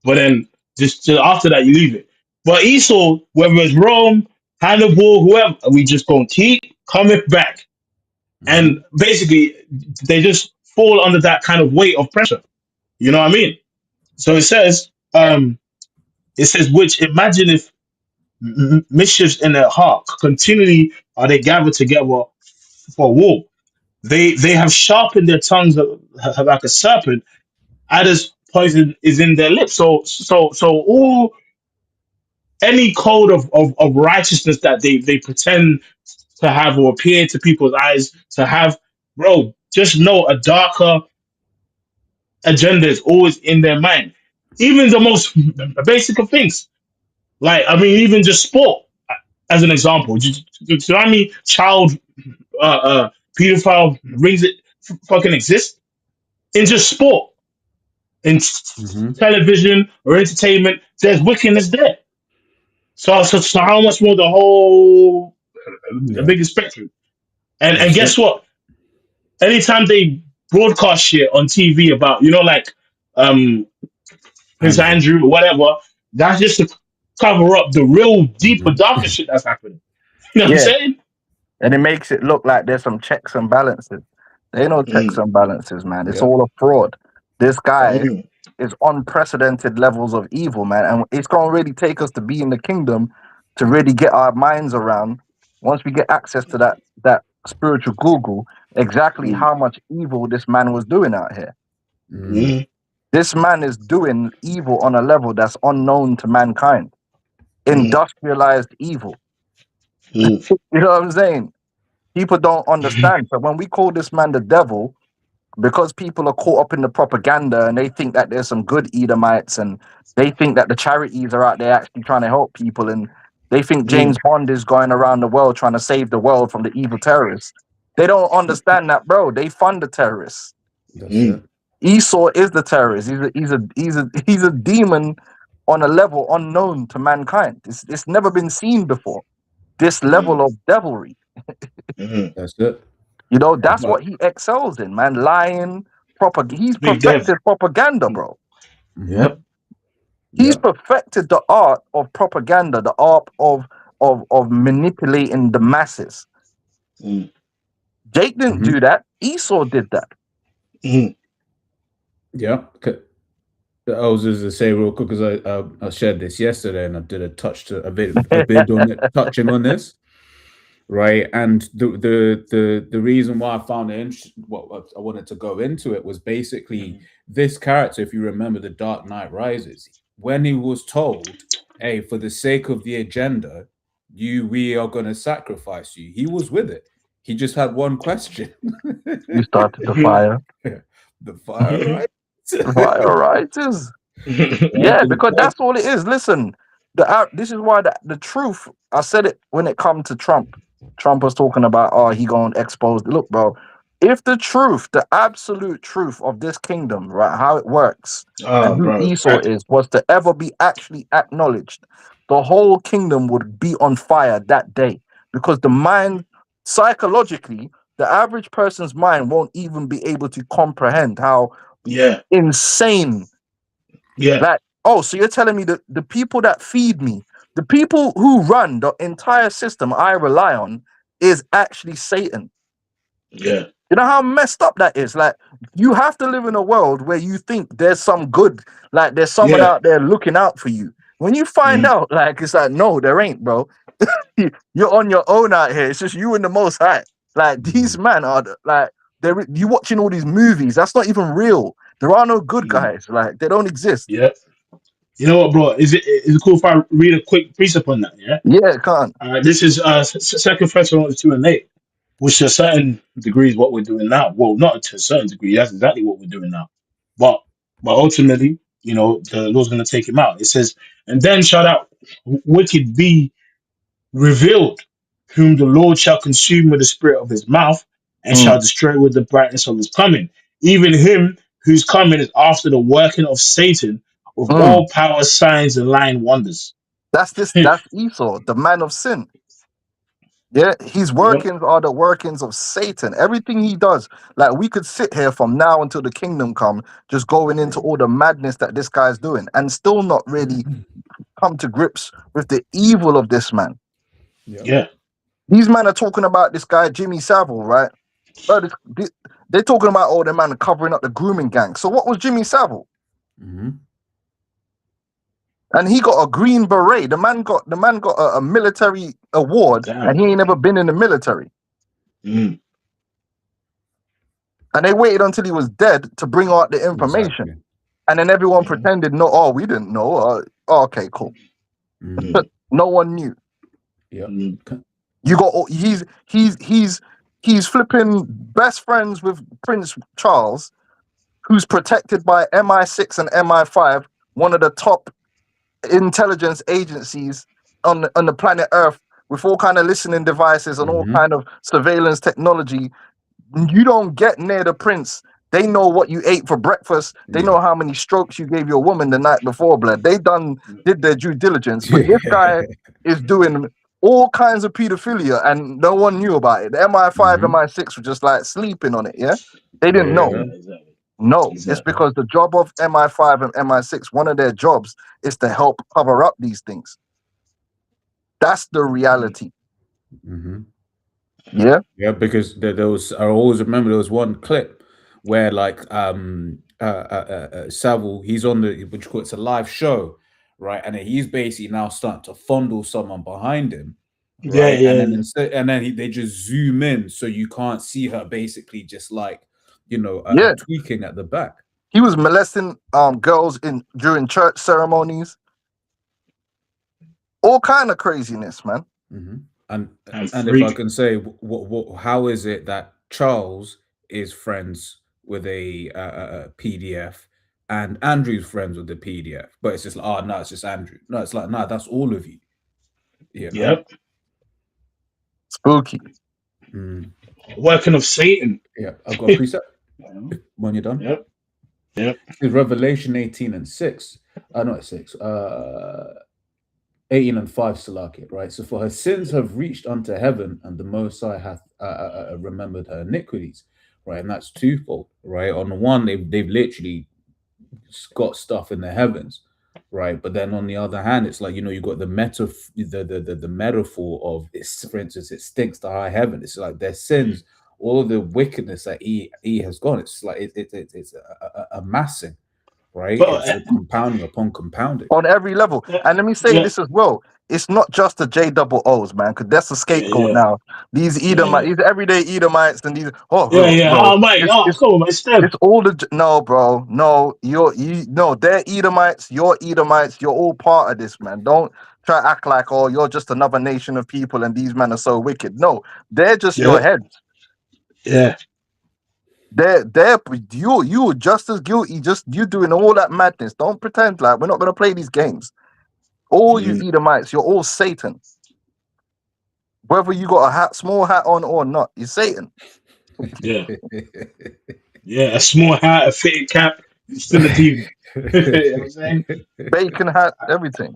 But then just after that, you leave it. But Esau, whether it's Rome, Hannibal, whoever, we just gonna keep coming back. And basically, they just fall under that kind of weight of pressure. You know what I mean? So it says, which imagine if mischiefs in their heart continually are they gathered together for war. They have sharpened their tongues like a serpent. Adder's poison is in their lips. So all any code of righteousness that they pretend to have or appear to people's eyes to have, bro, just know a darker agenda is always in their mind. Even the most basic of things. Like, I mean, even just sport, as an example. Do you know what I mean? Child, pedophile rings it fucking exist in just sport, in television or entertainment. There's wickedness there. So how much more the biggest spectrum? And guess what? Anytime they broadcast shit on TV about, like Prince Andrew or whatever, that's just to cover up the real deeper, darker shit that's happening. You know what I'm saying? And it makes it look like there's some checks and balances. There ain't no checks and balances, man. It's all a fraud. This guy is unprecedented levels of evil, man. And it's gonna really take us to be in the kingdom to really get our minds around, once we get access to that spiritual Google, exactly how much evil this man was doing out here. This man is doing evil on a level that's unknown to mankind. Industrialized evil. You know what I'm saying? People don't understand. So when we call this man the devil, because people are caught up in the propaganda and they think that there's some good Edomites and they think that the charities are out there actually trying to help people, and they think James Bond is going around the world trying to save the world from the evil terrorists. They don't understand that, bro. They fund the terrorists. Esau is the terrorist. He's a demon on a level unknown to mankind. It's never been seen before. This level of devilry. That's it. That's what he excels in, man. Lying, he's Big perfected propaganda, bro. Yep. He's perfected the art of propaganda, the art of manipulating the masses. Jake didn't do that. Esau did that. Yeah. I was just to say real quick, because I shared this yesterday and I did a bit on it, touching on this, right? And the reason why I found it interesting, what I wanted to go into it, was basically this character. If you remember The Dark Knight Rises, when he was told, "Hey, for the sake of the agenda, we are going to sacrifice you," he was with it. He just had one question. You started the fire. The fire, right? Fire writers. Yeah, because that's all it is. Listen, this is why the truth. I said it when it come to Trump. Trump was talking about, he gonna expose. Look, bro, if the truth, the absolute truth of this kingdom, right, how it works, and who Esau is, was to ever be actually acknowledged, the whole kingdom would be on fire that day. Because the mind, psychologically, the average person's mind won't even be able to comprehend how insane. Like, so you're telling me that the people that feed me, the people who run the entire system I rely on, is actually Satan. Yeah. You know how messed up that is? Like, you have to live in a world where you think there's some good, like there's someone out there looking out for you. When you find out, like, it's like, no, there ain't, bro. You're on your own out here. It's just you and the Most High. Like, these men are like, you watching all these movies. That's not even real. There are no good guys. Like, they don't exist. Yeah. You know what, bro? Is it cool if I read a quick precept on that? Yeah. Yeah, can't. This is 2 Thessalonians 2:8, which to a certain degree is what we're doing now. Well, not to a certain degree. That's exactly what we're doing now. But ultimately, the Lord's going to take him out. It says, "And then shall that wicked be revealed, whom the Lord shall consume with the spirit of his mouth, and shall destroy with the brightness of his coming. Even him whose coming is after the working of Satan, with all power, signs, and lying wonders. That's Esau, the man of sin. Yeah, his workings are the workings of Satan. Everything he does, like we could sit here from now until the kingdom come, just going into all the madness that this guy's doing, and still not really come to grips with the evil of this man. Yeah. These men are talking about this guy Jimmy Savile, right? But they're talking about the man covering up the grooming gang. So what was Jimmy Savile? And he got a green beret. The man got a military award, and he ain't never been in the military. And they waited until he was dead to bring out the information. Exactly. And then everyone pretended, no, we didn't know. Okay, cool. No one knew. Yeah. You got he's flipping best friends with Prince Charles, who's protected by MI6 and MI5, one of the top intelligence agencies on the planet Earth, with all kind of listening devices and all kind of surveillance technology. You don't get near the prince. They know what you ate for breakfast. They know how many strokes you gave your woman the night before, blood. They did their due diligence. But this guy is doing all kinds of pedophilia and no one knew about it. The MI5, MI6 were just like sleeping on it, yeah? They didn't know. Exactly. No, it's because the job of MI5 and MI6, one of their jobs is to help cover up these things. That's the reality. Yeah? Yeah, because there was, I always remember there was one clip where like Savile, he's on it's a live show, right? And he's basically now starting to fondle someone behind him. Right? And then they just zoom in so you can't see her basically just like, tweaking at the back. He was molesting girls during church ceremonies. All kind of craziness, man. And if I can say, how is it that Charles is friends with a PDF and Andrew's friends with the PDF? But it's just like, no, it's just Andrew. No, it's like, no, that's all of you. Yep. Spooky. Working of Satan. Yeah, I've got a preset. When you're done. Yep. It's Revelation 18 and 6. Not 6. 18 and 5, Salaki, right? So for her sins have reached unto heaven, and the Most High hath remembered her iniquities, right? And that's twofold, right? On the one, they've literally got stuff in the heavens, right? But then on the other hand, it's like, you've got the metaphor of, for instance, it stinks to high heaven. It's like their sins, all of the wickedness that he has gone. It's like it's amassing. Right, it's compounding upon compounding on every level. And let me say this as well: it's not just the JOOs, man, because that's a scapegoat now. These Edomites, these everyday Edomites, and these It's all the bro. No, they're Edomites. You're Edomites. You're all part of this, man. Don't try to act like you're just another nation of people, and these men are so wicked. No, they're just your heads. Yeah. You just as guilty, just you doing all that madness. Don't pretend like we're not gonna play these games. All you Edomites, you're all Satan. Whether you got a small hat on or not, you're Satan. Yeah. A small hat, a fitted cap, you're still a demon. You know what I'm saying? Bacon hat, everything.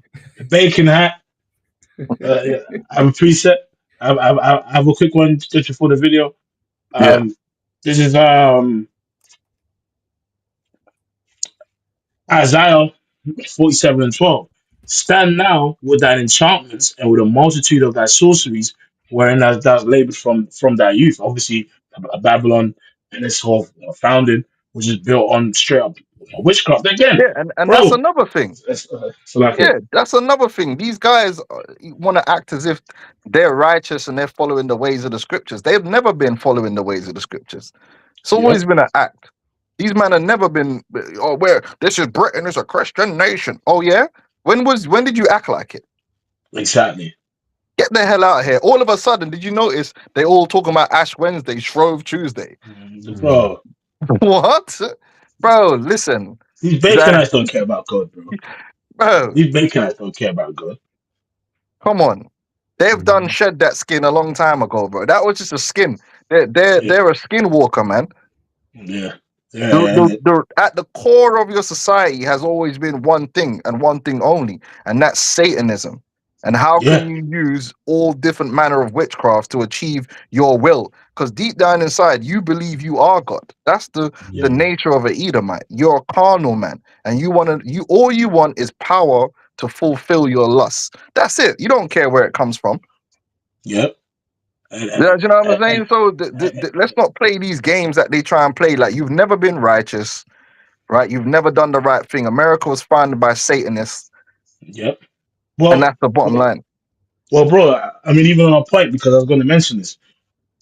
Bacon hat. I have a preset. I have a quick one just before the video. This is Isaiah 47 and 12. Stand now with thine enchantments and with a multitude of thy sorceries, wherein thou labored from thy youth. Obviously, Babylon and its whole founding, which is built on straight up witchcraft again. Yeah, and that's another thing. That's another thing. These guys want to act as if they're righteous and they're following the ways of the scriptures. They've never been following the ways of the scriptures. It's always been an act. These men have never been, where this is Britain is a Christian nation. Oh yeah? When did you act like it? Exactly. Get the hell out of here. All of a sudden, did you notice they all talking about Ash Wednesday, Shrove Tuesday? Bro. What? Bro, listen. These Baconites don't care about God, bro. These Baconites don't care about God. Come on. They've done shed that skin a long time ago, bro. That was just a skin. They're a skin walker, man. Yeah. Yeah, At the core of your society has always been one thing and one thing only, and that's Satanism. And how yeah, can you use all different manner of witchcraft to achieve your will? Because deep down inside, you believe you are God. That's yeah, the nature of an Edomite. You're a carnal man, and you all you want is power to fulfill your lusts. That's it. You don't care where it comes from. yeah. And, Yeah, do you know what I'm and, saying? So let's not play these games that they try and play. Like, you've never been righteous, right? You've never done the right thing. America was founded by Satanists, yep. and Well, that's the bottom well, line. well, bro. I mean, even on a point, because I was going to mention this,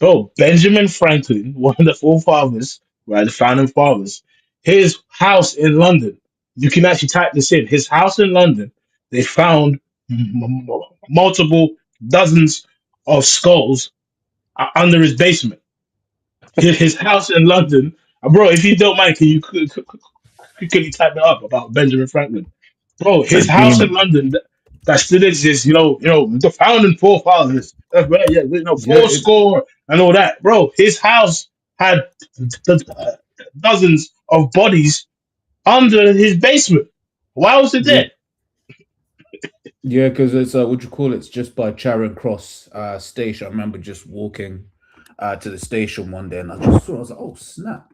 bro. Benjamin Franklin, one of the forefathers, right, the founding fathers, his house in London. You can actually type this in. His house in London. They found multiple dozens of skulls under his basement. His house in London, bro. If you don't mind, can you quickly type it up about Benjamin Franklin? Bro, The his house in demon. London that still exists, the founding forefathers, right, yeah, Yeah, four score and all that, bro. His house had dozens of bodies under his basement. Why was it yeah, there? yeah, because it's what you call it? It's just by Charing Cross station. I remember just walking to the station one day, and I just saw. I was like, "Oh snap!"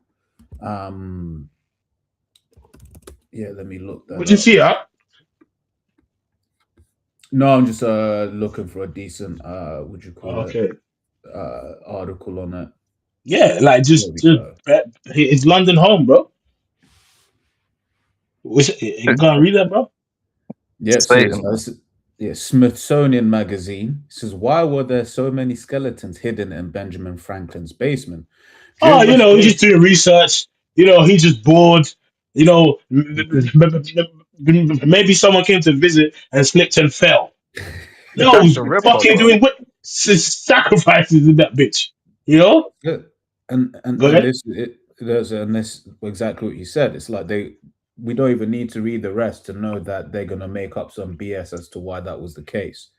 Um, yeah, let me look that Would you up. see that? No, I'm just looking for a decent what you call it Okay, article on it. yeah, like There we just go. his London home, bro. You gonna read that, bro? Yeah, it says, Satan, man. yeah, Smithsonian Magazine says, why were there so many skeletons hidden in Benjamin Franklin's basement? Oh, During he's just restoration, doing research. He's just bored. You know, maybe someone came to visit and slipped and fell. No, That's he's the ripper, fucking bro. doing sacrifices in that bitch. You know? yeah, and and Go and ahead. this it there's and this exactly what you said. It's like we don't even need to read the rest to know that they're gonna make up some BS as to why that was the case,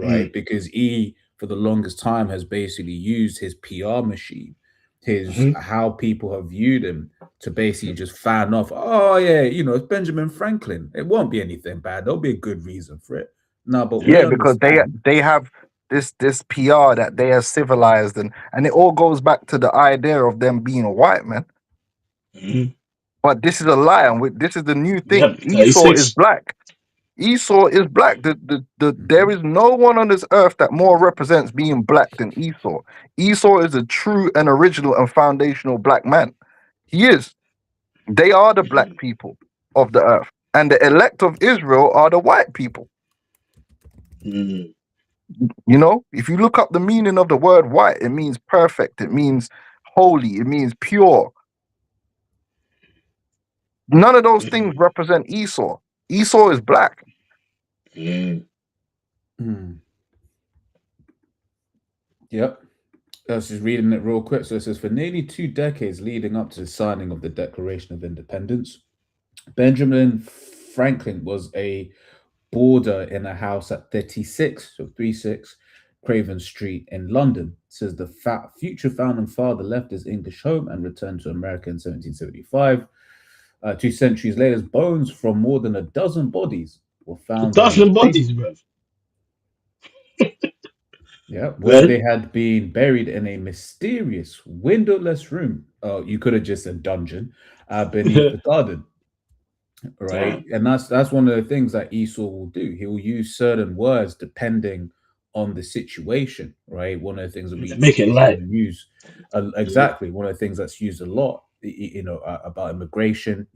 Mm, right? Because he, for the longest time, has basically used his PR machine, his mhm. how people have viewed him to basically just fan off. Oh yeah, it's Benjamin Franklin. It won't be anything bad. There'll be a good reason for it. No, but we Yeah, because understand. they have this PR that they are civilized, and it all goes back to the idea of them being white, man. Mhm. But this is a lie, and this is the new thing. Yep, Esau is 36. black. Esau is black. There Mhm. is no one on this earth that more represents being black than Esau. Esau is a true and original and foundational black man. He is. They are the black people of the earth, and the elect of Israel are the white people. Mm, If you look up the meaning of the word white, it means perfect, it means holy, it means pure. None of those things mm, represent Esau. Esau is black. mm, Mm. Yep. I was just reading it real quick. So it says, for nearly 2 decades leading up to the signing of the Declaration of Independence, Benjamin Franklin was a boarder in a house at 36 Craven Street in London. It says the future founding father left his English home and returned to America in 1775. 2 centuries later, bones from more than a dozen bodies were A found in his dozen bodies, basement. bro. Yeah, where Good. they had been buried in a mysterious windowless room. Oh, you could have just said dungeon beneath the garden, right? Damn. And that's one of the things that Esau will do. He will use certain words depending on the situation, right? One of the things that we Make it he's light. going to use exactly one of the things that's used a lot, about immigration.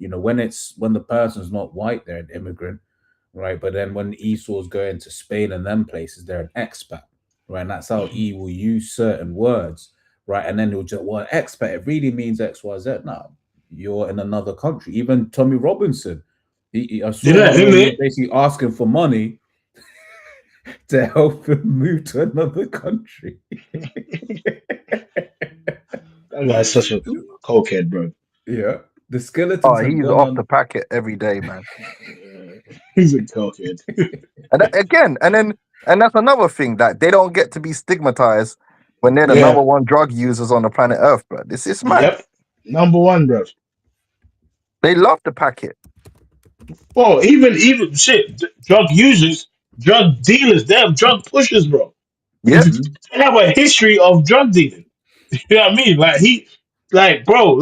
When the person's not white, they're an immigrant, right? But then when Esau's going to Spain and them places, they're an expat, right? And that's how he will use certain words, right? And then he'll just, well, expat, it really means X, Y, Z. No, you're in another country. Even Tommy Robinson, I saw Yeah, one where isn't he was it? basically asking for money to help him move to another country. That guy's such a cokehead, bro. Yeah, the skeletons Oh, had he's gone off the on. packet every day, man. He's a cokehead. Again, and that's another thing that they don't get to be stigmatized when they're the Yeah. number one drug users on the planet Earth, bro. This is mad. Yep. Number one, bro. They love the packet. Bro, even shit, drug users, drug dealers, they have drug pushers, bro. Yeah. They have a history of drug dealing. You know what I mean? Bro,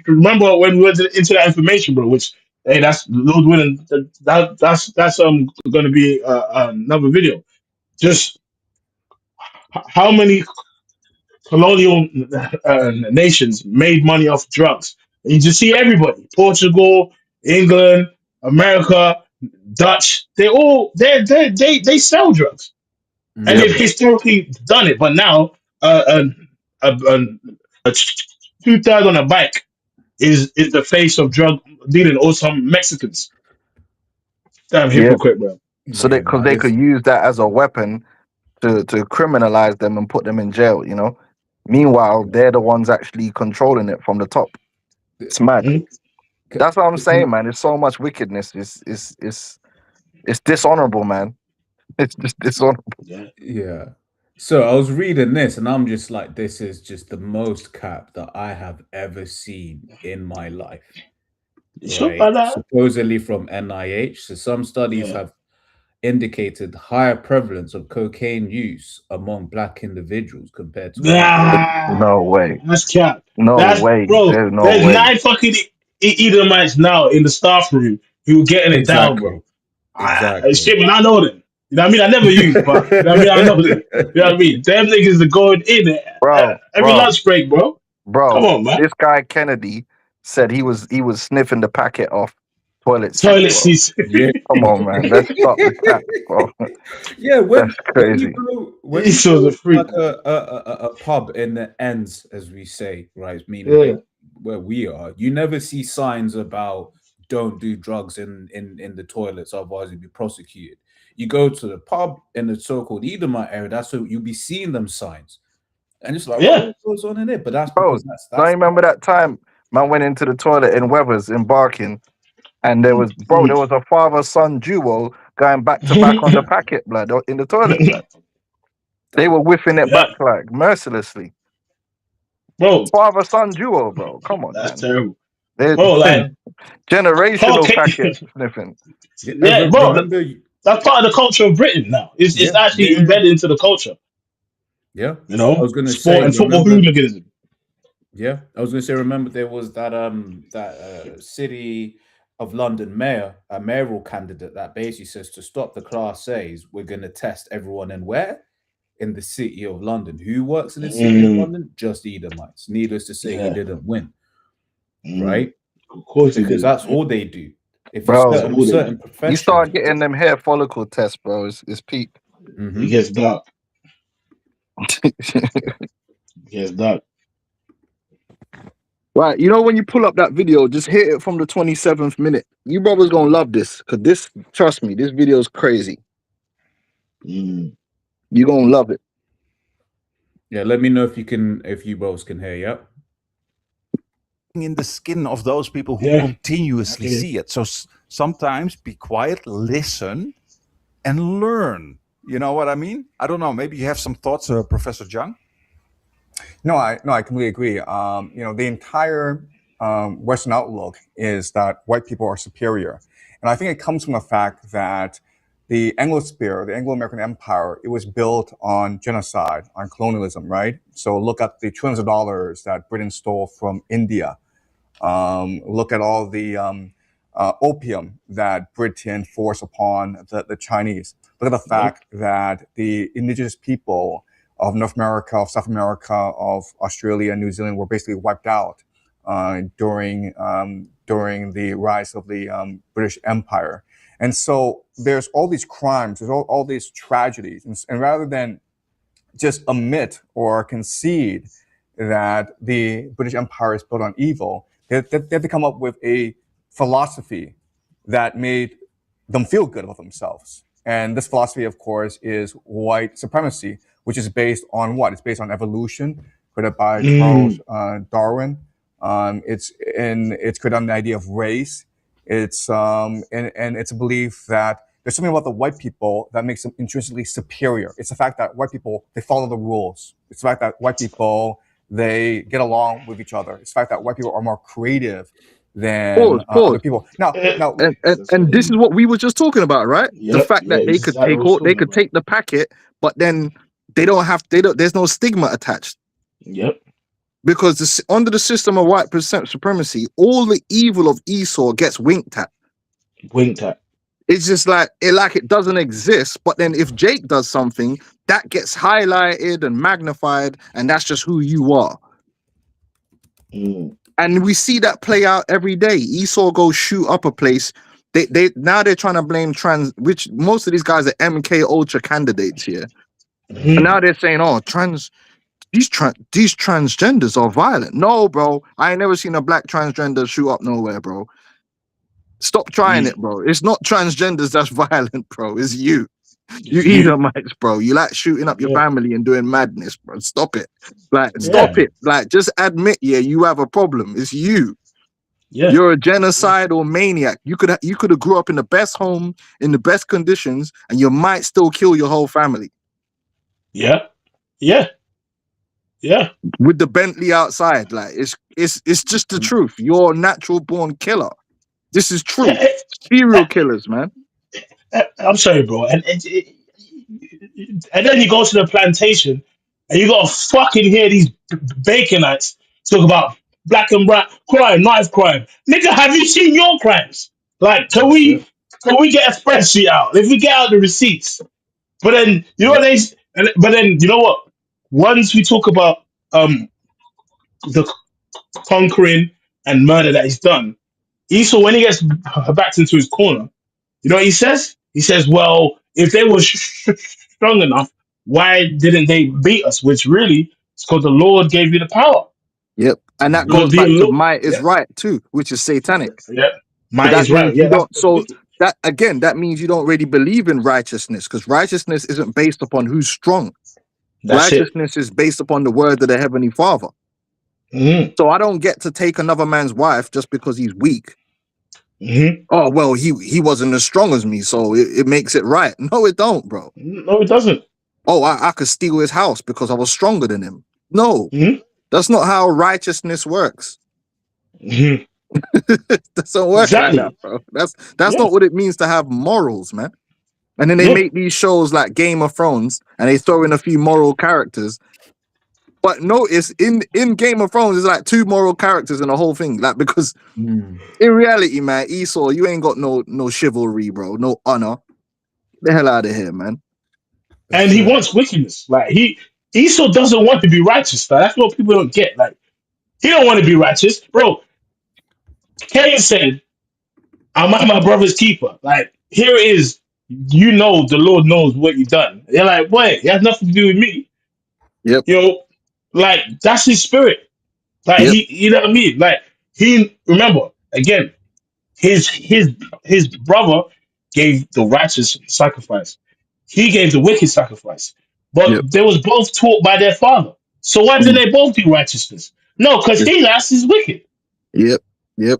remember when we went into that information, bro? Which, hey, that's Lord willing, that's going to be another video. Just how many colonial nations made money off drugs? And you just see everybody: Portugal, England, America, Dutch. They sell drugs, and Yep. they've historically done it. But now, a 2,000 on a bike is the face of drug dealing, or some Mexicans. Damn Yep. hypocrite, bro. So Yeah, because no, they this, could use that as a weapon to criminalize them and put them in jail. You know. Meanwhile, they're the ones actually controlling it from the top. It's mad. Mhm. That's what I'm saying, man. There's so much wickedness. It's dishonorable, man. It's just dishonorable. Yeah. yeah. So I was reading this, and I'm just like, this is just the most cap that I have ever seen in my life. You sure Right? about that? Supposedly from NIH. So some studies Yeah. have indicated higher prevalence of cocaine use among black individuals compared to white. No way. That's cap. No That's way. bro. There's no There's way. 9 fucking Edomites now in the staff room who were getting it down, Exactly. bro. Exactly. Shit, man, I know them. You know what I mean? I never use, but you know what I mean? I know them. You know what I mean? Them niggas are going in every Bro, lunch break, bro. Come on, man. this guy Kennedy said he was sniffing the packet off toilet seats, Toilet bro. seats. Yeah. Come on, man. Let's stop the cap, bro. Yeah, That's crazy. when you Esau's go a to freak, like man. a pub in the ends, as we say, right? Meaning Yeah. where we are, you never see signs about don't do drugs in the toilets, otherwise you'll be prosecuted. You go to the pub in the so-called Edomite area, that's what you'll be seeing them signs. And it's like, Yeah. what goes on in it? But that's Bro, because don't you remember that time man went into the toilet in Weathers in Barking and there was a father-son duo going back to back on the packet, blood, in the toilet, blood. They were whiffing it Yeah. back like mercilessly. Bro, Father-son duo, bro. Come on, that's man. terrible. They're Bro, like, generational packet cocaine. sniffing. Yeah, bro. remember, That's part of the culture of Britain now. It's yeah, actually yeah, embedded into the culture. yeah. You I know, was gonna sport say, and football remember. hooliganism. Yeah, I was going to say. Remember, there was that city of London mayor, a mayoral candidate that basically says to stop the Class A's, we're going to test everyone in where in the city of London. Who works in the city of London? Just Edomites. Needless to say, he Yeah. didn't win, right? Of course he Because didn't. that's all they do. If you Bro, That's all they certain do. you professions, start getting them hair follicle tests, bro. It's peak. It gets dark. It gets dark. Right, you know when you pull up that video, just hit it from the 27th minute. You brothers gonna love this, cause this, trust me, this video is crazy. You gonna love it. yeah. Let me know if you both can hear. Yep. In the skin of those people who Yeah. continuously Okay. see it. So sometimes be quiet, listen, and learn. You know what I mean? I don't know. Maybe you have some thoughts, Professor Jung? No, I completely agree. The entire Western outlook is that white people are superior, and I think it comes from the fact that the Anglosphere, the Anglo-American Empire, it was built on genocide, on colonialism, right? So look at the trillions of dollars that Britain stole from India. Look at all the opium that Britain forced upon the Chinese. Look at the fact that the indigenous people of North America, of South America, of Australia and New Zealand were basically wiped out during the rise of the British Empire. And so there's all these crimes, there's all these tragedies. And rather than just admit or concede that the British Empire is built on evil, they have to come up with a philosophy that made them feel good about themselves. And this philosophy, of course, is white supremacy, which is based on what? It's based on evolution, created by Charles Darwin. It's created on the idea of race. It's and it's a belief that there's something about the white people that makes them intrinsically superior. It's the fact that white people, they follow the rules. It's the fact that white people, they get along with each other. It's the fact that white people are more creative than other people. Now, and this is what we were just talking about, right? The fact that they could take the packet, but then there's no stigma attached. Yep. Because under the system of white supremacy, all the evil of Esau gets winked at. It's just like it doesn't exist. But then if Jake does something, that gets highlighted and magnified, and that's just who you are. And we see that play out every day. Esau goes shoot up a place. Now they're trying to blame which most of these guys are MK Ultra candidates here. And now they're saying, oh, these transgenders are violent. No, bro. I ain't never seen a black transgender shoot up nowhere, bro. Stop trying it, bro. It's not transgenders that's violent, bro. It's you. You Edomites, bro. You like shooting up your family and doing madness, bro. Stop it. Stop it. Just admit, you have a problem. It's you. Yeah. You're a genocidal maniac. You could have grew up in the best home, in the best conditions, and you might still kill your whole family. Yeah. With the Bentley outside. It's just the truth. You're a natural born killer. This is true. Serial killers, man. I'm sorry, bro. And then you go to the plantation and you gotta fucking hear these Baconites talk about black and white crime, knife crime. Nigga, have you seen your crimes? Can we get a spreadsheet out? If we get out the receipts. But then you know but then you know what? Once we talk about the conquering and murder that he's done, Esau, when he gets backed into his corner, you know what he says? He says, well, if they were strong enough, why didn't they beat us? Which really is because the Lord gave you the power. Yep. And that goes back to might is right too, which is satanic. Yeah. Might is right. Yeah. That means you don't really believe in righteousness, because righteousness isn't based upon who's strong. Righteousness is based upon the word of the Heavenly Father. So I don't get to take another man's wife just because he's weak. Oh, well, he wasn't as strong as me, so it makes it right. No, it don't, bro. No, it doesn't. Oh, I could steal his house because I was stronger than him. No, that's not how righteousness works. Doesn't work like that, bro. That's not what it means to have morals, man. And then they make these shows like Game of Thrones, and they throw in a few moral characters. But notice in Game of Thrones, there's like 2 moral characters in the whole thing. Because in reality, man, Esau, you ain't got no chivalry, bro. No honor. Get the hell out of here, man. And he wants wickedness. Esau doesn't want to be righteous. That's what people don't get. He don't want to be righteous, bro. Cain said, "I'm my brother's keeper." Here it is. You know the Lord knows what you've done. You're like, wait, it has nothing to do with me. Yep. You know, that's his spirit. He, you know what I mean? He remember again, his brother gave the righteous sacrifice. He gave the wicked sacrifice. But they was both taught by their father. So why did they both do righteousness? No, because he last is wicked. Yep. Yeah.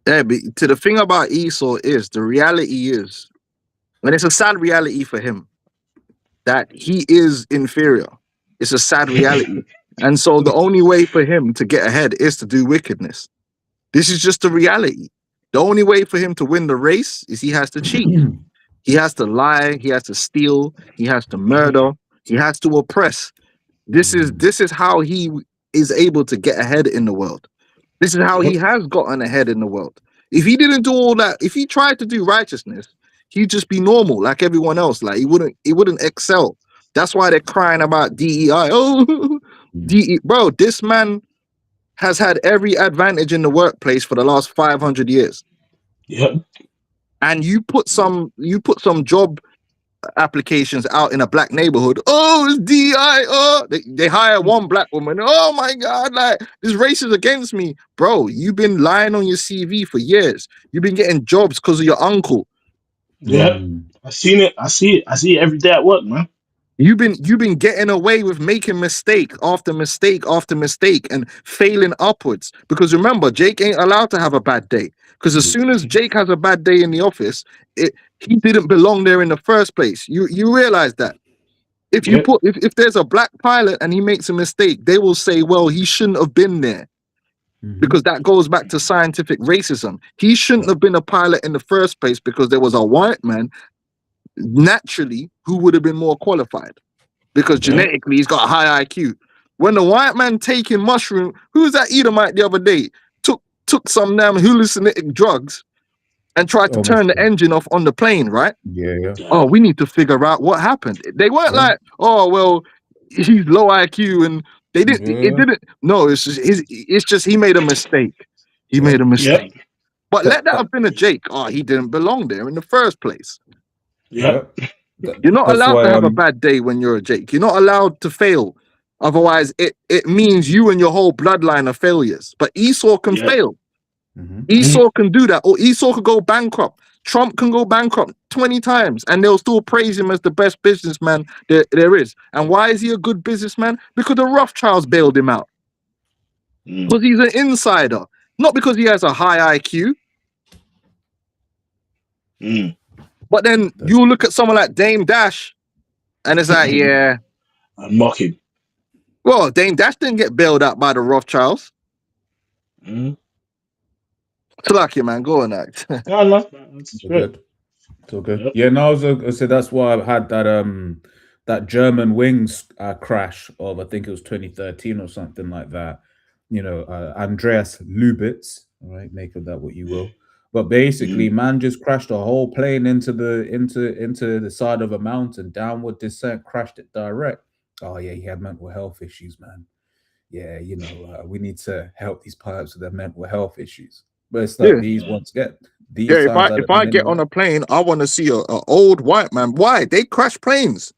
Yeah, but to the thing about Esau is, the reality is, and it's a sad reality for him, that he is inferior. It's a sad reality. And so the only way for him to get ahead is to do wickedness. This is just the reality. The only way for him to win the race is he has to cheat. He has to lie. He has to steal. He has to murder. He has to oppress. This is how he is able to get ahead in the world. This is how he has gotten ahead in the world. If he didn't do all that, if he tried to do righteousness, he'd just be normal like everyone else. He wouldn't excel. That's why they're crying about DEI. Oh, DE, bro, this man has had every advantage in the workplace for the last 500 years. Yep. And you put some job applications out in a black neighborhood. Oh, it's DEI. Oh, they hire one black woman. Oh my God, this race is against me. Bro, you've been lying on your CV for years. You've been getting jobs because of your uncle. Yeah. I seen it. I see it every day at work, man. You've been getting away with making mistake after mistake after mistake and failing upwards. Because remember, Jake ain't allowed to have a bad day. Because as soon as Jake has a bad day in the office, he didn't belong there in the first place. You realize that. If there's a black pilot and he makes a mistake, they will say, well, he shouldn't have been there. because that goes back to scientific racism. He shouldn't have been a pilot in the first place because there was a white man naturally who would have been more qualified because genetically he's got a high IQ. When the white man taking mushroom, who was that Edomite the other day? Took some damn hallucinating drugs and tried to turn the engine off on the plane, right? Yeah. Oh, we need to figure out what happened. They weren't like, oh well, he's low IQ and they didn't. It didn't. No, it's just he made a mistake. He made a mistake. Yep. But let that have been a Jake. Oh, he didn't belong there in the first place. Yep. You're not allowed to have a bad day when you're a Jake. You're not allowed to fail. Otherwise, it means you and your whole bloodline are failures. But Esau can fail. Esau can do that. Or Esau could go bankrupt. Trump can go bankrupt 20 times and they'll still praise him as the best businessman there is. And why is he a good businessman? Because the Rothschilds bailed him out. Because he's an insider. Not because he has a high IQ. But then you look at someone like Dame Dash and it's like, yeah. I'm mocking. Well, Dame Dash didn't get bailed out by the Rothschilds. Lucky man, go on that. No, it's good. It's all good. Yep. Yeah, no, I said that's why I had that that German wings crash of I think it was 2013 or something like that. You know, Andreas Lubitz, all right, make of that what you will. But basically, man just crashed a whole plane into the side of a mountain, downward descent, crashed it direct. Oh yeah, he had mental health issues, man. Yeah, you know, we need to help these pilots with their mental health issues. But it's like these ones get these. Yeah, if I get on a plane, I want to see a old white man. Why? They crash planes.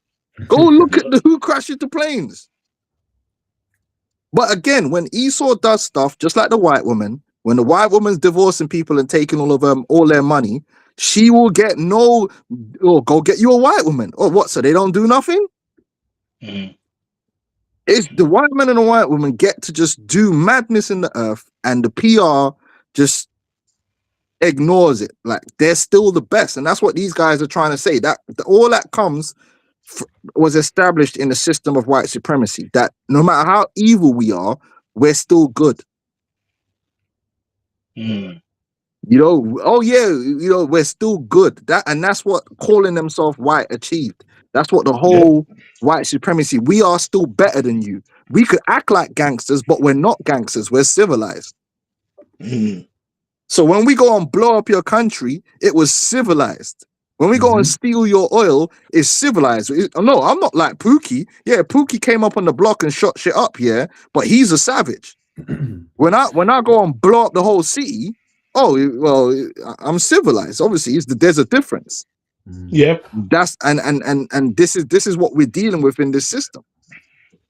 Go look at who crashes the planes. But again, when Esau does stuff just like the white woman, when the white woman's divorcing people and taking all their money, she will get go get you a white woman. Or what? So they don't do nothing? It's the white man and the white woman get to just do madness in the earth, and the PR just ignores it. Like they're still the best, and that's what these guys are trying to say. That all that was established in the system of white supremacy. That no matter how evil we are, we're still good. You know, oh yeah, you know, we're still good. That's what calling themselves white achieved. That's what the whole white supremacy. We are still better than you. We could act like gangsters, but we're not gangsters. We're civilized. So when we go and blow up your country, it was civilized. When we go and steal your oil, it's civilized. No, I'm not like Pookie. Yeah, Pookie came up on the block and shot shit up, yeah, but he's a savage. When I go and blow up the whole city, oh well, I'm civilized. Obviously, there's a difference. Yep. That's and this is what we're dealing with in this system.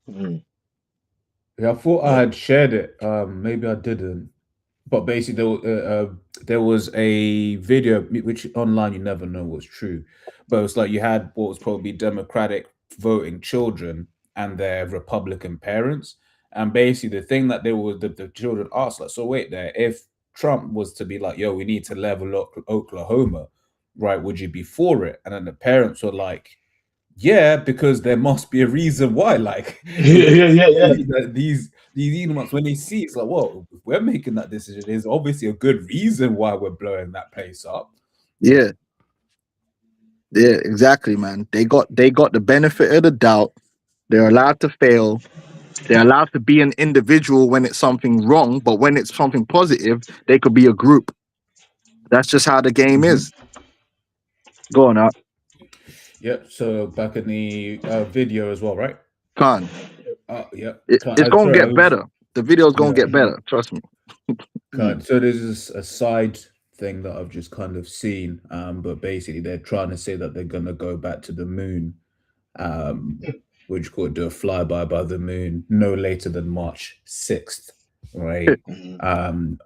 Yeah, I thought I had shared it. Maybe I didn't. But basically, there was a video which online you never know what's true. But it's like you had what was probably Democratic voting children and their Republican parents. And basically, the thing that the children asked, like, so wait there, if Trump was to be like, yo, we need to level up Oklahoma, right? Would you be for it? And then the parents were like, yeah, because there must be a reason why. Like, these Edomites, when they see it's like, well, if we're making that decision, there's obviously a good reason why we're blowing that place up. Yeah, exactly, man. They got the benefit of the doubt. They're allowed to fail. They're allowed to be an individual when it's something wrong, but when it's something positive, they could be a group. That's just how the game is. Go on out. Yep. So back in the video as well, right? It's gonna get better. The video's gonna get better. Trust me. So there's a side thing that I've just kind of seen, but basically they're trying to say that they're gonna go back to the moon, which could do a flyby by the moon no later than March 6th, right?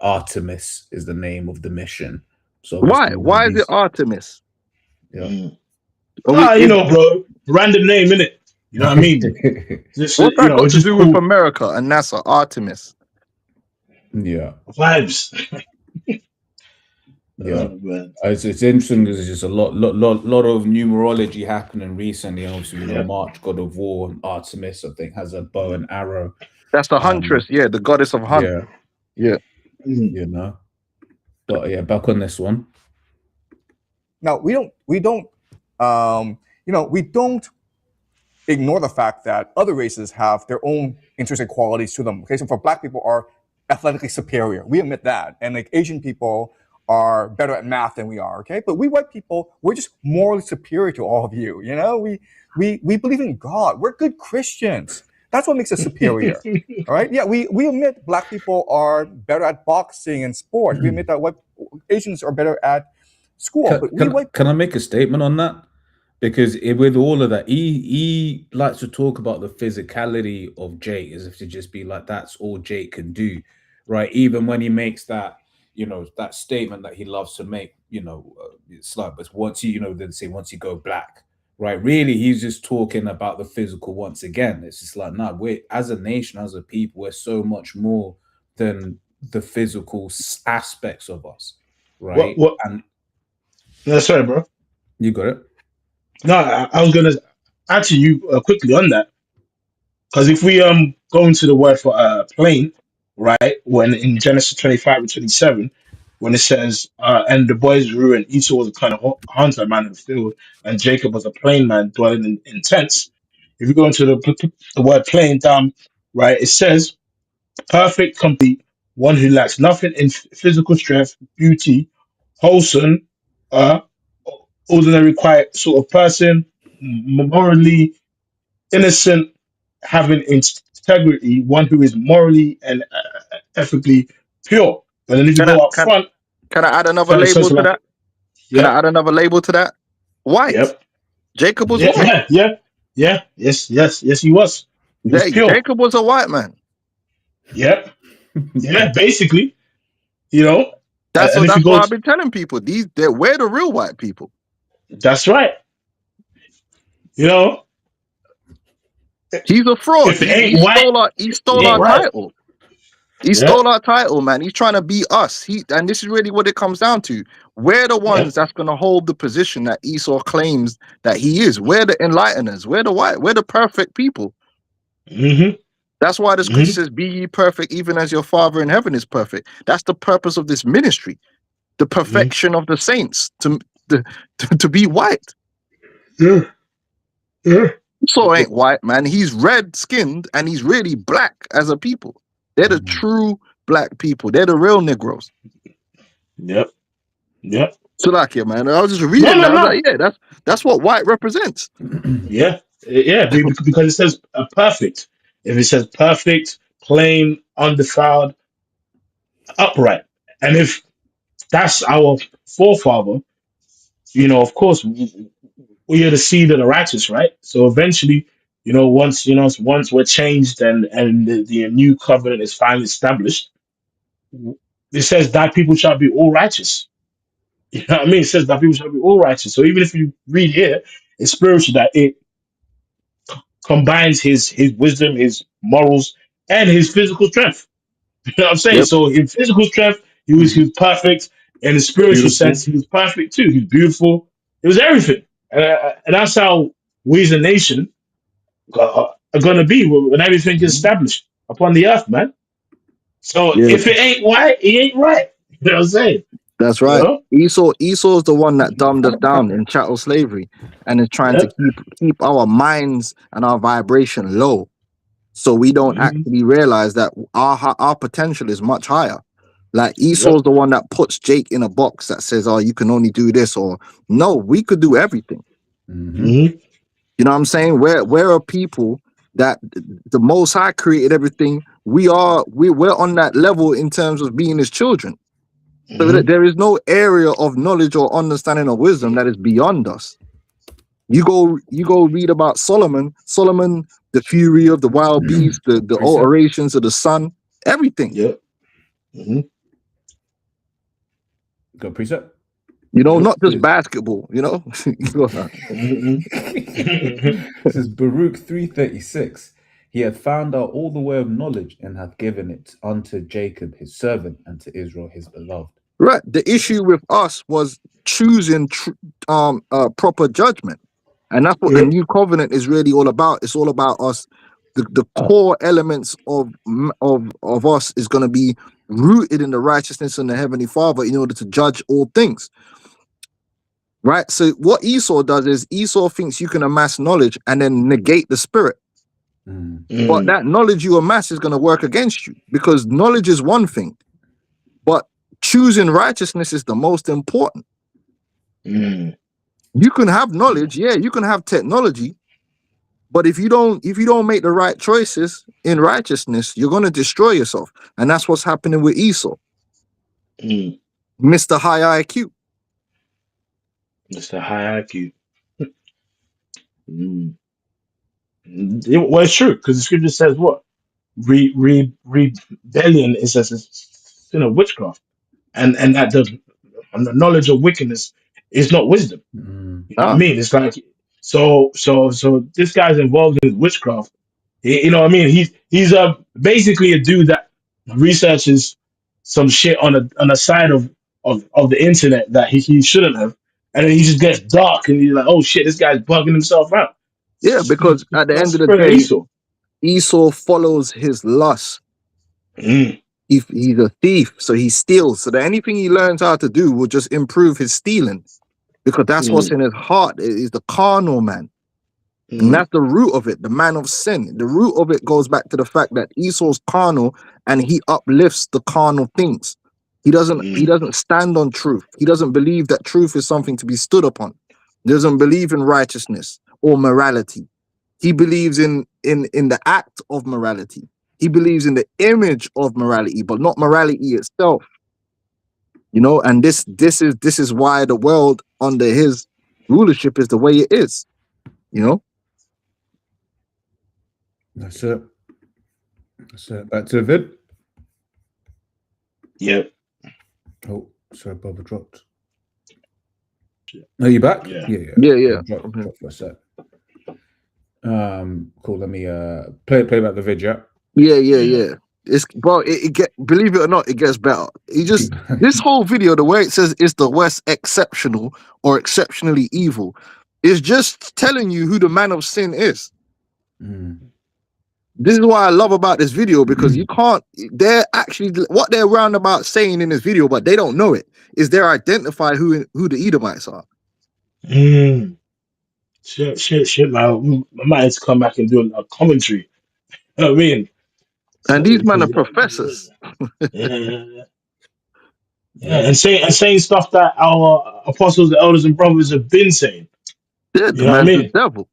Artemis is the name of the mission. So why is it Artemis? Yeah. You know, bro, random name, innit? You know what I mean? What's that got to do with America and NASA? Artemis. Yeah. Vibes. Yeah, it's interesting because there's just a lot of numerology happening recently. Obviously, the March god of war, Artemis, I think, has a bow and arrow. That's the huntress, the goddess of hunt. Yeah. You know. But yeah, back on this one. Now we don't ignore the fact that other races have their own intrinsic qualities to them. Okay, so for black people are athletically superior. We admit that, and like Asian people are better at math than we are. Okay, but we white people, we're just morally superior to all of you. You know, we believe in God. We're good Christians. That's what makes us superior. All right. Yeah, we admit black people are better at boxing and sports. We admit that white Asians are better at school. Can I make a statement on that? Because with all of that, he likes to talk about the physicality of Jake as if to just be like, that's all Jake can do, right? Even when he makes that, you know, that statement that he loves to make, you know, it's like, but once you, you know, they say once you go black, right? Really, he's just talking about the physical once again. It's just like, no, we're, as a nation, as a people, we're so much more than the physical aspects of us, right? What? And No, sorry, bro. you got it. No, I was gonna answer you quickly on that, because if we go into the word for plain, right, when in Genesis 25 and 27, when it says, and the boys grew, and Esau was a kind of hunter, man in the field, and Jacob was a plain man dwelling in tents. If you go into the word plain down, right, it says perfect, complete, one who lacks nothing in physical strength, beauty, wholesome, uh, ordinary, quiet sort of person, morally innocent, having integrity, one who is morally and ethically pure. But then if you Can I go up can front, can I add another so label to like, that? Can I yep, add another label to that? White. yep, Jacob was yeah, white. yes, he was. He was pure. Jacob was a white man. Yep, yeah, basically, you know. And if you That's go, what I've been telling people. We're the real white people. that's right. You know, He's a fraud. if it ain't white, He it stole ain't our right. title. He Yeah, stole our title, man. He's trying to beat us. And this is really what it comes down to. We're the yeah, ones that's going to hold the position that Esau claims that he is. We're the enlighteners. We're the white. We're the perfect people. mm-hmm, That's why the scripture mm-hmm, says, "Be ye perfect, even as your Father in heaven is perfect." That's the purpose of this ministry, the mm-hmm. perfection of the saints, to be white. Yeah, yeah. Esau ain't white, man. He's red skinned and he's really black as a people. They're the true black people. They're the real Negroes. Yep, yep. So like, yeah, man. I was just No, reading no, that. I was no. like, yeah, that's what white represents. Yeah, yeah, because it says perfect. If it says perfect, plain, undefiled, upright, and if that's our forefather, you know, of course, we are the seed of the righteous, right? So eventually, once we're changed and the new covenant is finally established, it says that people shall be all righteous. You know what I mean? It says that people shall be all righteous. So even if you read here, it's spiritual that it combines his wisdom, his morals, and his physical strength. You know what I'm saying? Yep. So in physical strength, he was perfect. In the spiritual Beautiful. sense, he was perfect too. He was beautiful. It was everything, and that's how we as a nation are going to be when everything is established upon the earth, man. So Yeah, if it ain't white, it ain't right. You know what I'm saying? that's You right. know? Esau's the one that dumbed us down in chattel slavery and is trying to Yep. keep our minds and our vibration low. So we don't Mhm. actually realize that our potential is much higher. Like Yep. Esau's the one that puts Jake in a box that says, "Oh, you can only do this," or "No, we could do everything." Mhm. You know what I'm saying? We're a people that the Most High created everything. We're on that level in terms of being His children. So that Mhm. there is no area of knowledge or understanding or wisdom that is beyond us. You go read about Solomon, the fury of the wild beast, the Precept. alterations of the sun, everything. Yep. Mhm. Got precept. You know, Yep. not just basketball. You know, Mhm. It says Baruch 3:36. He hath found out all the way of knowledge and hath given it unto Jacob his servant and to Israel his beloved. right? The issue with us was choosing proper judgment, and that's what the Yep. new covenant is really all about. It's all about us the core elements of us is going to be rooted in the righteousness of the Heavenly Father in order to judge all things. Right? So what Esau does is Esau thinks you can amass knowledge and then negate the spirit. But that knowledge you amass is going to work against you, because knowledge is one thing, but choosing righteousness is the most important. You can have knowledge, yeah, you can have technology, but if you don't make the right choices in righteousness, you're going to destroy yourself. And that's what's happening with Esau. Mr. High IQ. Mr. High IQ. Well, it's true, because the scripture says what? Rebellion is a sin of witchcraft, and that the knowledge of wickedness is not wisdom. You know what I mean? It's like so this guy's involved in witchcraft. You know what I mean? He's basically a dude that researches some shit on a side of the internet that he shouldn't have, and then he just gets dark, and he's like, oh shit, this guy's bugging himself out. Yeah, because at the end of the day, Esau follows his lust. He's a thief, so he steals. So that anything he learns how to do will just improve his stealing, because that's what's in his heart. It is the carnal man. And that's the root of it, the man of sin. The root of it goes back to the fact that Esau's carnal, and he uplifts the carnal things. He doesn't stand on truth. He doesn't believe that truth is something to be stood upon. He doesn't believe in righteousness or morality. He believes in the act of morality. He believes in the image of morality, but not morality itself. You know, and this is why the world under his rulership is the way it is. You know? That's it. Back to the vid. Yep. Oh, sorry, Bubba dropped. Are you back? Yeah. Dropped for a sec. Cool. Let me play back the vid, yeah. Yeah. It's believe it or not, it gets better. This whole video, the way it says is the West exceptional or exceptionally evil, is just telling you who the man of sin is. This is what I love about this video, because they're actually, what they're roundabout saying in this video, but they don't know it, is they're identify who the Edomites are. Shit, man. I might have to come back and do a commentary. You know what I mean? And these men are professors. Yeah, and saying stuff that our apostles, the elders, and brothers have been saying. Yeah, you know what I mean? The devil.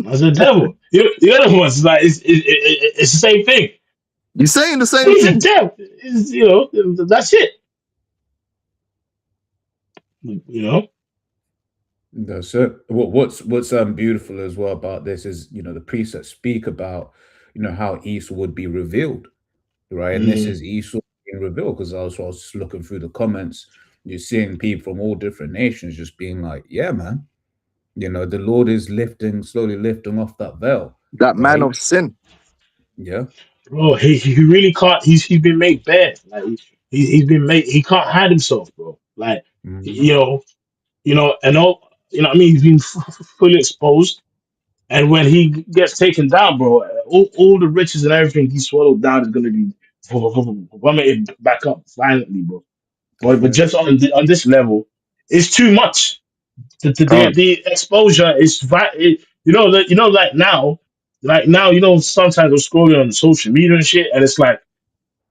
As a devil. The other ones, like it's the same thing. You're saying the same He's thing. a devil. You know, that's it. You know. That's it. What's beautiful as well about this is, you know, the precepts speak about, you know, how Esau would be revealed, right? And this is Esau being revealed, because I was just looking through the comments, you're seeing people from all different nations just being like, yeah, man, you know, the Lord is slowly lifting off that veil. That man of sin. Yeah. Bro, he really can't. He's been made bad. Like he's been made. He can't hide himself, bro. Like you know, and all, you know what I mean. He's been fully exposed, and when he gets taken down, bro, all the riches and everything he swallowed down is gonna be vomited back up violently, bro. But just on this level, it's too much. The exposure is like now, you know, sometimes I'm scrolling on social media and shit, and it's like,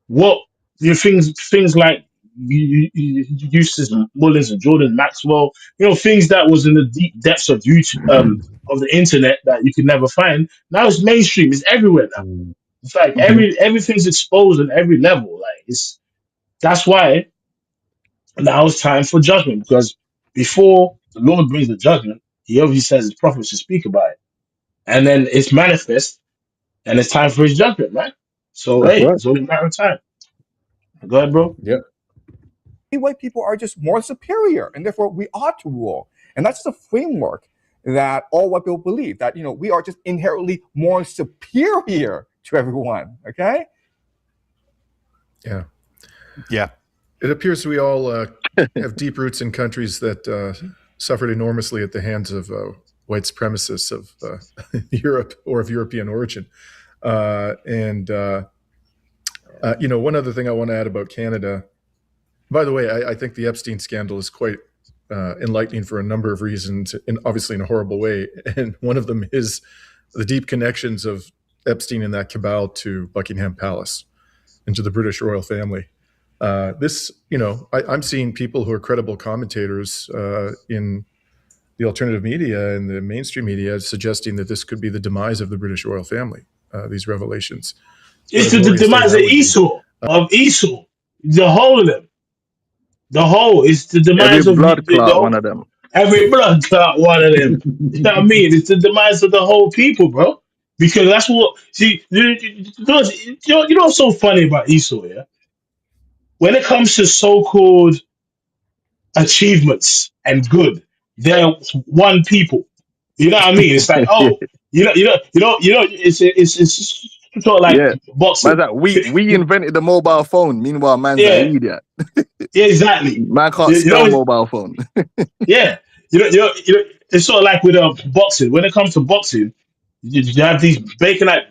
what, you know, things like Eustace Mullins and Jordan Maxwell, you know, things that was in the deep depths of YouTube, of the internet, that you could never find. Now it's mainstream. It's everywhere now. It's like everything's exposed on every level. Like that's why now it's time for judgment, because before the Lord brings the judgment, he obviously says his prophets should speak about it. And then it's manifest, and it's time for his judgment, man. So, That's right. it's only a matter of time. Go ahead, bro. Yep. White people are just more superior, and therefore we ought to rule. And that's the framework that all white people believe, that, you know, we are just inherently more superior to everyone. Okay? Yeah. It appears we all have deep roots in countries that suffered enormously at the hands of white supremacists of Europe or of European origin. You know, one other thing I want to add about Canada. By the way, I think the Epstein scandal is quite enlightening for a number of reasons, and obviously in a horrible way. And one of them is the deep connections of Epstein and that cabal to Buckingham Palace and to the British royal family. This, you know, I'm seeing people who are credible commentators in the alternative media and the mainstream media suggesting that this could be the demise of the British royal family, these revelations. It's the demise of Esau, the whole of them. The whole is the Every demise of blood the clot, one whole, of them. every blood clot one of them. You know what I mean? It's the demise of the whole people, bro. Because that's what see. You know what's so funny about Esau? Yeah, when it comes to so-called achievements and good, they're one people. You know what I mean? It's like, oh, it's sort of like Yeah. boxing. Man's like, we invented the mobile phone. Meanwhile, man's an Yeah, idiot. yeah, exactly. Man can't You spell know, mobile phone. yeah, it's sort of like with boxing. When it comes to boxing, you have these Baconite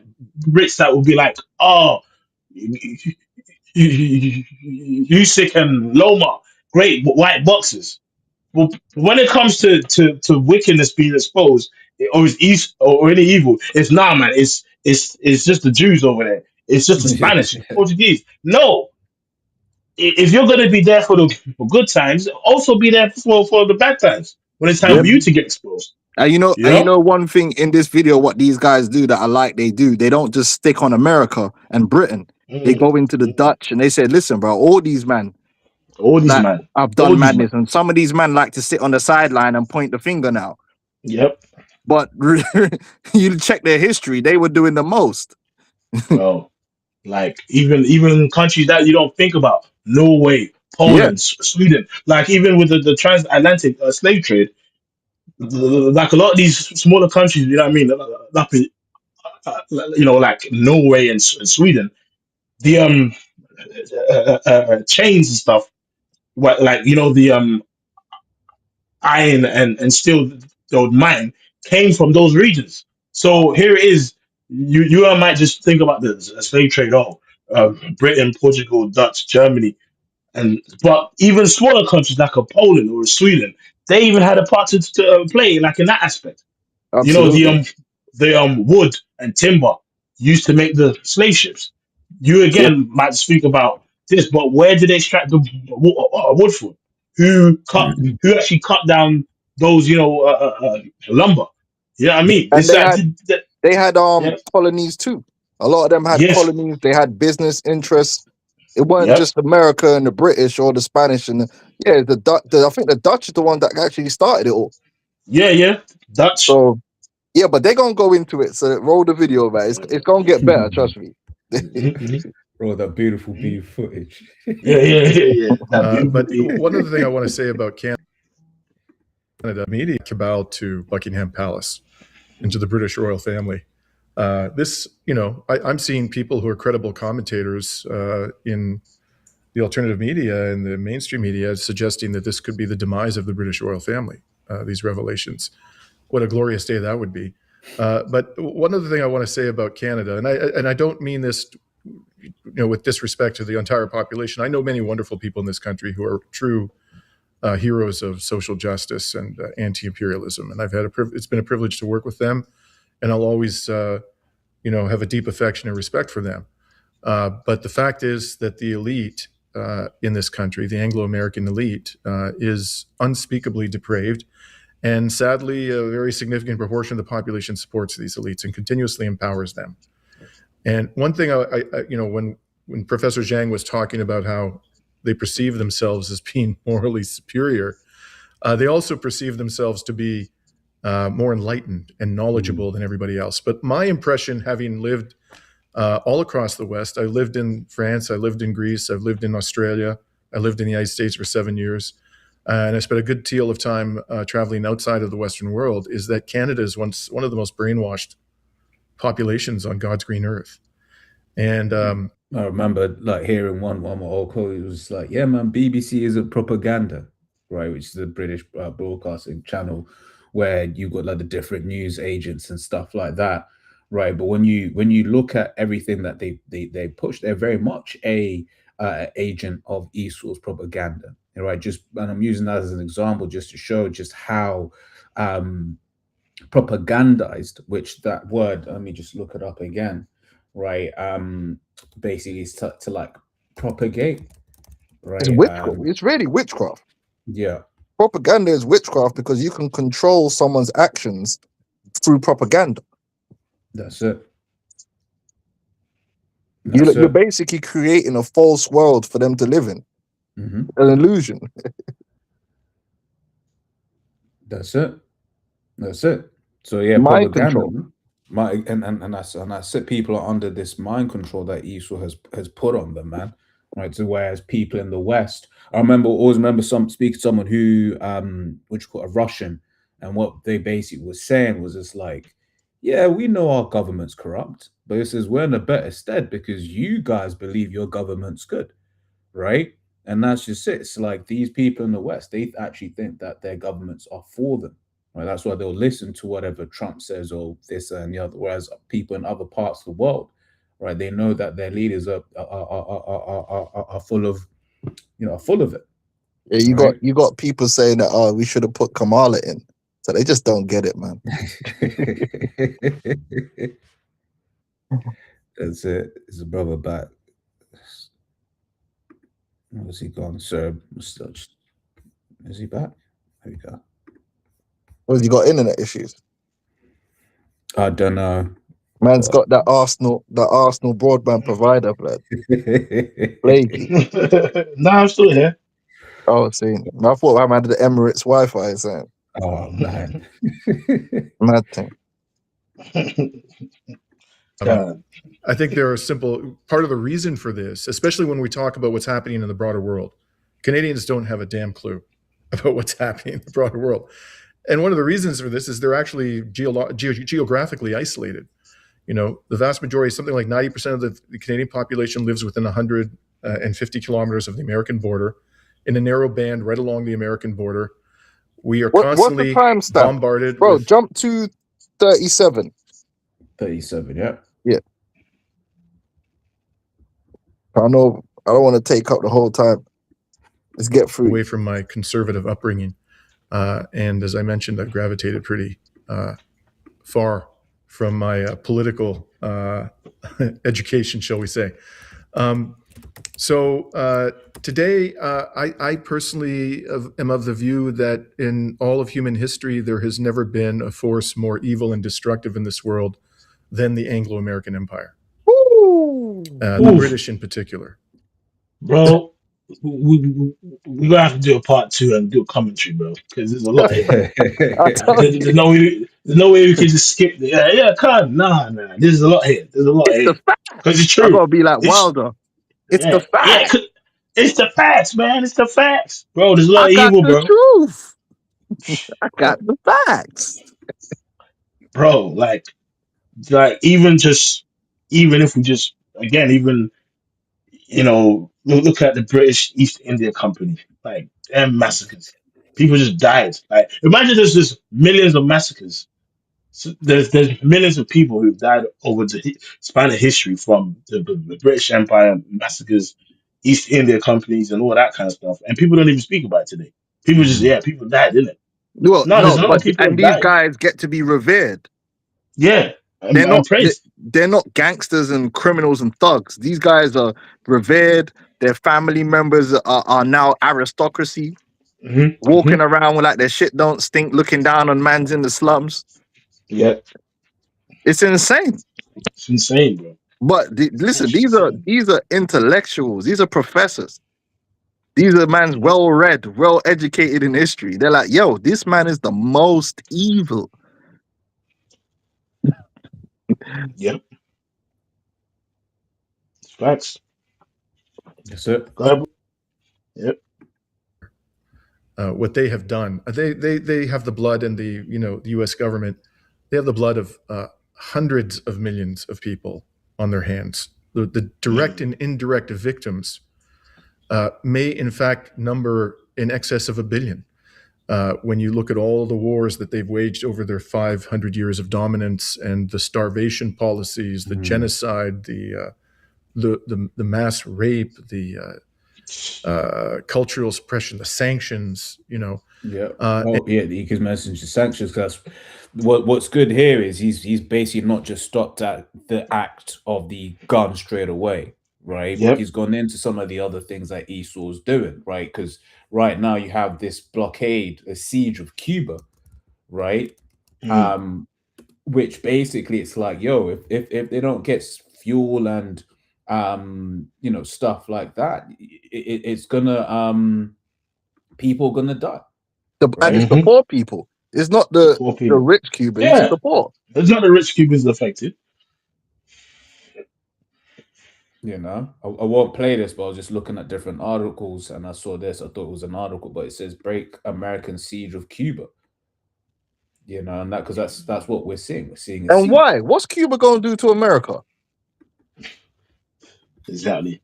Brits that will be like, oh, Usyk and Loma, great white boxers. Well, when it comes to wickedness being exposed, or is east or any evil, it's nah, man. It's just the Jews over there. It's just the Spanish, Portuguese. No, if you're gonna be there for the for good times, also be there for the bad times when it's time Yep. for you to get exposed. And you You know? know one thing in this video, what these guys do that I like they do, they don't just stick on America and Britain. They Mm, go into the mm. Dutch and they say, listen, bro, all these men All these that man, have all done these man. madness, and some of these men like to sit on the sideline and point the finger now. Yep, But you check their history, they were doing the most. bro. Like even countries that you don't think about, Norway, Yeah, Poland, Sweden. Like even with the transatlantic slave trade, like a lot of these smaller countries, you know what I mean? Like Norway and Sweden, the chains and stuff, what like the iron and steel they would mine came from those regions. So here it is. You might just think about the slave trade. Oh, Britain, Portugal, Dutch, Germany, but even smaller countries like a Poland or a Sweden, they even had a part to play, like in that aspect. You know absolutely. the wood and timber used to make the slave ships. You Yep. again might speak about this, but where did they extract the wood from? Who actually cut down those lumber? You know what I mean? And It's like they had yeah, colonies too. A lot of them had yes, colonies. They had business interests. It wasn't yep, just America and the British or the Spanish and the Dutch. I think the Dutch is the one that actually started it all. yeah, Dutch. So yeah, but they're gonna go into it. So roll the video, man. It's gonna get better. Trust me. Mhm. Bro, that beautiful beef footage. Yeah. That beautiful But thing. one other thing I want to say about Canada media cabal to Buckingham Palace and to the British royal family. This, you know, I'm seeing people who are credible commentators in the alternative media and the mainstream media suggesting that this could be the demise of the British royal family, these revelations. What a glorious day that would be. But one other thing I want to say about Canada, and I don't mean this, with disrespect to the entire population. I know many wonderful people in this country who are true heroes of social justice and anti-imperialism, and it's been a privilege to work with them, and I'll always, have a deep affection and respect for them. But the fact is that the elite in this country, the Anglo-American elite, is unspeakably depraved. And sadly, a very significant proportion of the population supports these elites and continuously empowers them. And one thing, when Professor Zhang was talking about how they perceive themselves as being morally superior, they also perceive themselves to be more enlightened and knowledgeable than everybody else. But my impression, having lived all across the West, I lived in France, I lived in Greece, I've lived in Australia, I lived in the United States for 7 years, and I spent a good deal of time traveling outside of the Western world, is that Canada is one of the most brainwashed populations on God's green earth. And I remember hearing one more old quote. It was like, "Yeah, man, BBC isn't propaganda, right?" Which is a British broadcasting channel where you got the different news agents and stuff like that. right? But when you look at everything that they push, they're very much a agent of Esau's propaganda, right? And I'm using that as an example just to show just how propagandized, which that word, let me just look it up again, right? Basically is to like propagate, It's right? witchcraft. It's really witchcraft. Yeah, Propaganda is witchcraft because you can control someone's actions through propaganda. that's it. You're basically creating a false world for them to live in, an illusion. That's it. That's it. So yeah, Mind propaganda. control. And that's it. People are under this mind control that Esau has put on them, man. Right. So whereas people in the West, always remember speaking to someone who which called a Russian, and what they basically was saying was just like, yeah, we know our government's corrupt, but it says we're in a better stead because you guys believe your government's good, right? And that's just it. It's like these people in the West, they actually think that their governments are for them. Right? That's why they'll listen to whatever Trump says or this and the other. Whereas people in other parts of the world, right, they know that their leaders are full of, full of it. Yeah, you got people saying that we should have put Kamala in. So they just don't get it, man. That's it. It's a brother back. Where's he gone, sir? Is he back? There we go. Well, you got internet issues. I don't know. Man's got that Arsenal broadband provider, blood. Flaky. Nah, I'm still here. Oh, see. I thought I had the Emirates Wi-Fi. Saying. Oh man, mad thing. I think there are simple part of the reason for this, especially when we talk about what's happening in the broader world. Canadians don't have a damn clue about what's happening in the broader world. And one of the reasons for this is they're actually geographically isolated. The vast majority, something like 90% of the Canadian population lives within 150 kilometers of the American border, in a narrow band right along the American border. We are constantly bombarded. Bro, jump to 37. 37, yeah. Yeah. I don't want to take up the whole time. Let's get through. Away from my conservative upbringing. And as I mentioned, I've gravitated pretty far from my political education, shall we say. So today, I personally am of the view that in all of human history, there has never been a force more evil and destructive in this world than the Anglo-American Empire. The British in particular. Bro, we're going to have to do a part 2 and do a commentary, bro, because there's a lot here. There's no way we can just skip it. Yeah, can't. Nah. There's a lot here. Because it's true. I gotta be like Wilder. It's the facts. Yeah, it's the facts, man. It's the facts. Bro, there's a lot of evil, bro. Truth. I got the facts. Bro, like even if we just, again, even, look at the British East India Company, like them massacres. People just died. Like, imagine there's just millions of massacres. So there's millions of people who've died over the span of history from the British Empire massacres, East India companies, and all that kind of stuff. And people don't even speak about it today. People people died, didn't it? Well, there's a lot of people. And these guys get to be revered. Yeah, they're not gangsters and criminals and thugs. These guys are revered. Their family members are now aristocracy, walking around with like their shit don't stink, looking down on mans in the slums. Yeah, it's insane. It's insane, bro. But listen, these are intellectuals. These are professors. These are mans well read, well educated in history. They're like, yo, this man is the most evil. Yep. It's facts. That's it. Yep. What they have done, they have the blood, and the U.S. government, they have the blood of hundreds of millions of people on their hands. The direct and indirect victims may in fact number in excess of 1 billion. when you look at all the wars that they've waged over their 500 years of dominance and the starvation policies, the genocide, the mass rape, the cultural suppression, the sanctions, you can mention the sanctions, because what's good here is he's basically not just stopped at the act of the gun straight away, right? Yep. He's gone into some of the other things that Esau's doing, right? Because right now you have this blockade, a siege of Cuba, right? Which basically it's like, yo, if they don't get fuel and stuff like that, it's gonna people gonna die. And it's the poor people. It's not the rich Cubans. Yeah. It's the poor. It's not the rich Cubans affected. I won't play this, but I was just looking at different articles and I saw this. I thought it was an article, but it says break American siege of Cuba. And that, because that's what we're seeing. We're seeing. And why? What's Cuba going to do to America? Exactly.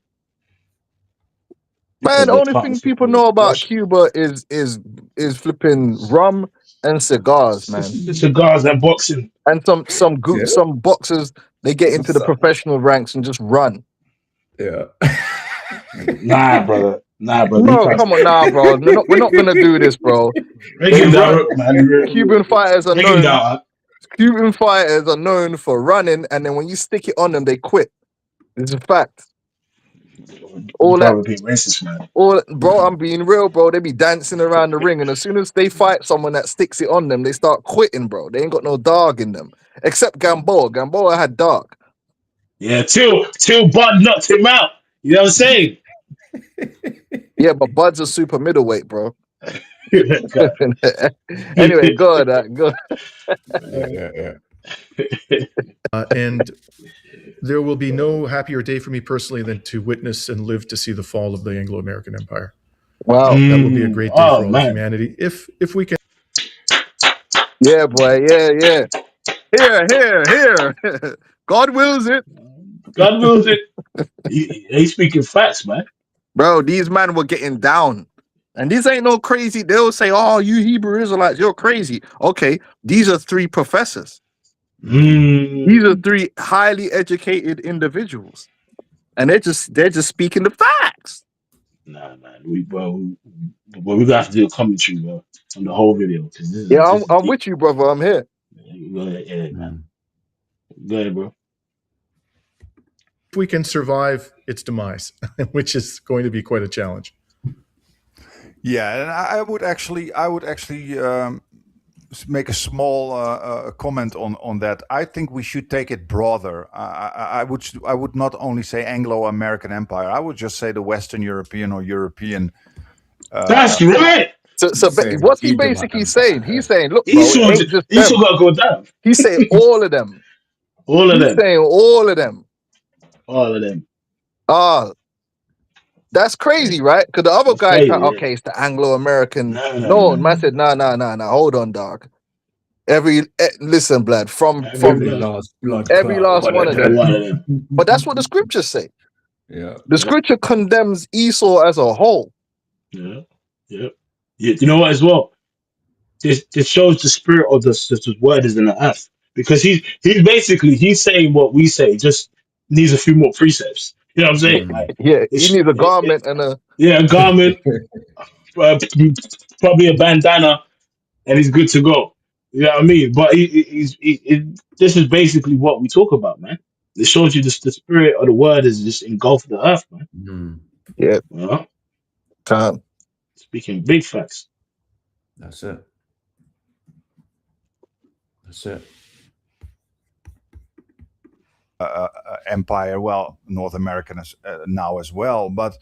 Man, the only thing people know about Cuba is flipping rum and cigars, man. Cigars and boxing. And some boxers, they get into the professional ranks and just run. Yeah. Nah, brother. No, come on, nah, bro. We're not gonna do this, bro. Cuban fighters are known for running, and then when you stick it on them, they quit. It's a fact. Racist, man. Bro, I'm being real, bro. They be dancing around the ring, and as soon as they fight someone that sticks it on them, they start quitting, bro. They ain't got no dog in them, except Gamboa. Gamboa had dog. Yeah, till Bud knocked him out. You know what I'm saying? Yeah, but Bud's a super middleweight, bro. Anyway, good. And there will be no happier day for me personally than to witness and live to see the fall of the Anglo-American Empire. Wow, that will be a great day for all of humanity. If we can. Yeah, boy. Yeah. Here. God wills it. God wills it. He's speaking facts, man. Bro, these men were getting down. And these ain't no crazy. They'll say, oh, you Hebrew Israelites, you're crazy. Okay, these are 3 professors. These are 3 highly educated individuals. And they're just speaking the facts. Nah, man. We're going to have to do a commentary, bro, on the whole video. I'm with you, brother. I'm here. Yeah, man. Go ahead, bro. If we can survive its demise, which is going to be quite a challenge. Yeah, and I would actually make a small comment on that. I think we should take it broader. I would not only say Anglo-American Empire. I would just say the Western European or European. That's right. So what's he basically saying? He's saying, look, bro, Esau got to go down. He's saying all of them. He's saying all of them. All of them. That's crazy, right? Because the other guy, okay, it's the Anglo-American. No, man said, no. Hold on, dog. Listen, blood, from every last one of them. But that's what the scriptures say. Yeah. The scripture condemns Esau as a whole. Yeah. You know what, as well? This shows the spirit of the word is in the earth. Because he's saying what we say, just needs a few more precepts. You know what I'm saying? Like, he needs a garment and a garment, probably a bandana, and he's good to go. You know what I mean? But this is basically what we talk about, man. It shows you the spirit of the word is just engulfed the earth, man. Yeah. You know? Speaking big facts. That's it. Empire, well, North American now as well, but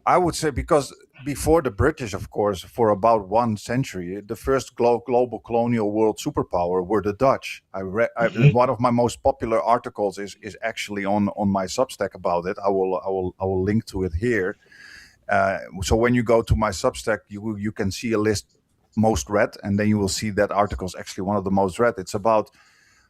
I would say, because before the British, of course, for about 1 century, the first global colonial world superpower were the Dutch. One of my most popular articles is actually on my Substack about it. I will link to it here. So when you go to my Substack, you can see a list most read, and then you will see that article is actually one of the most read. It's about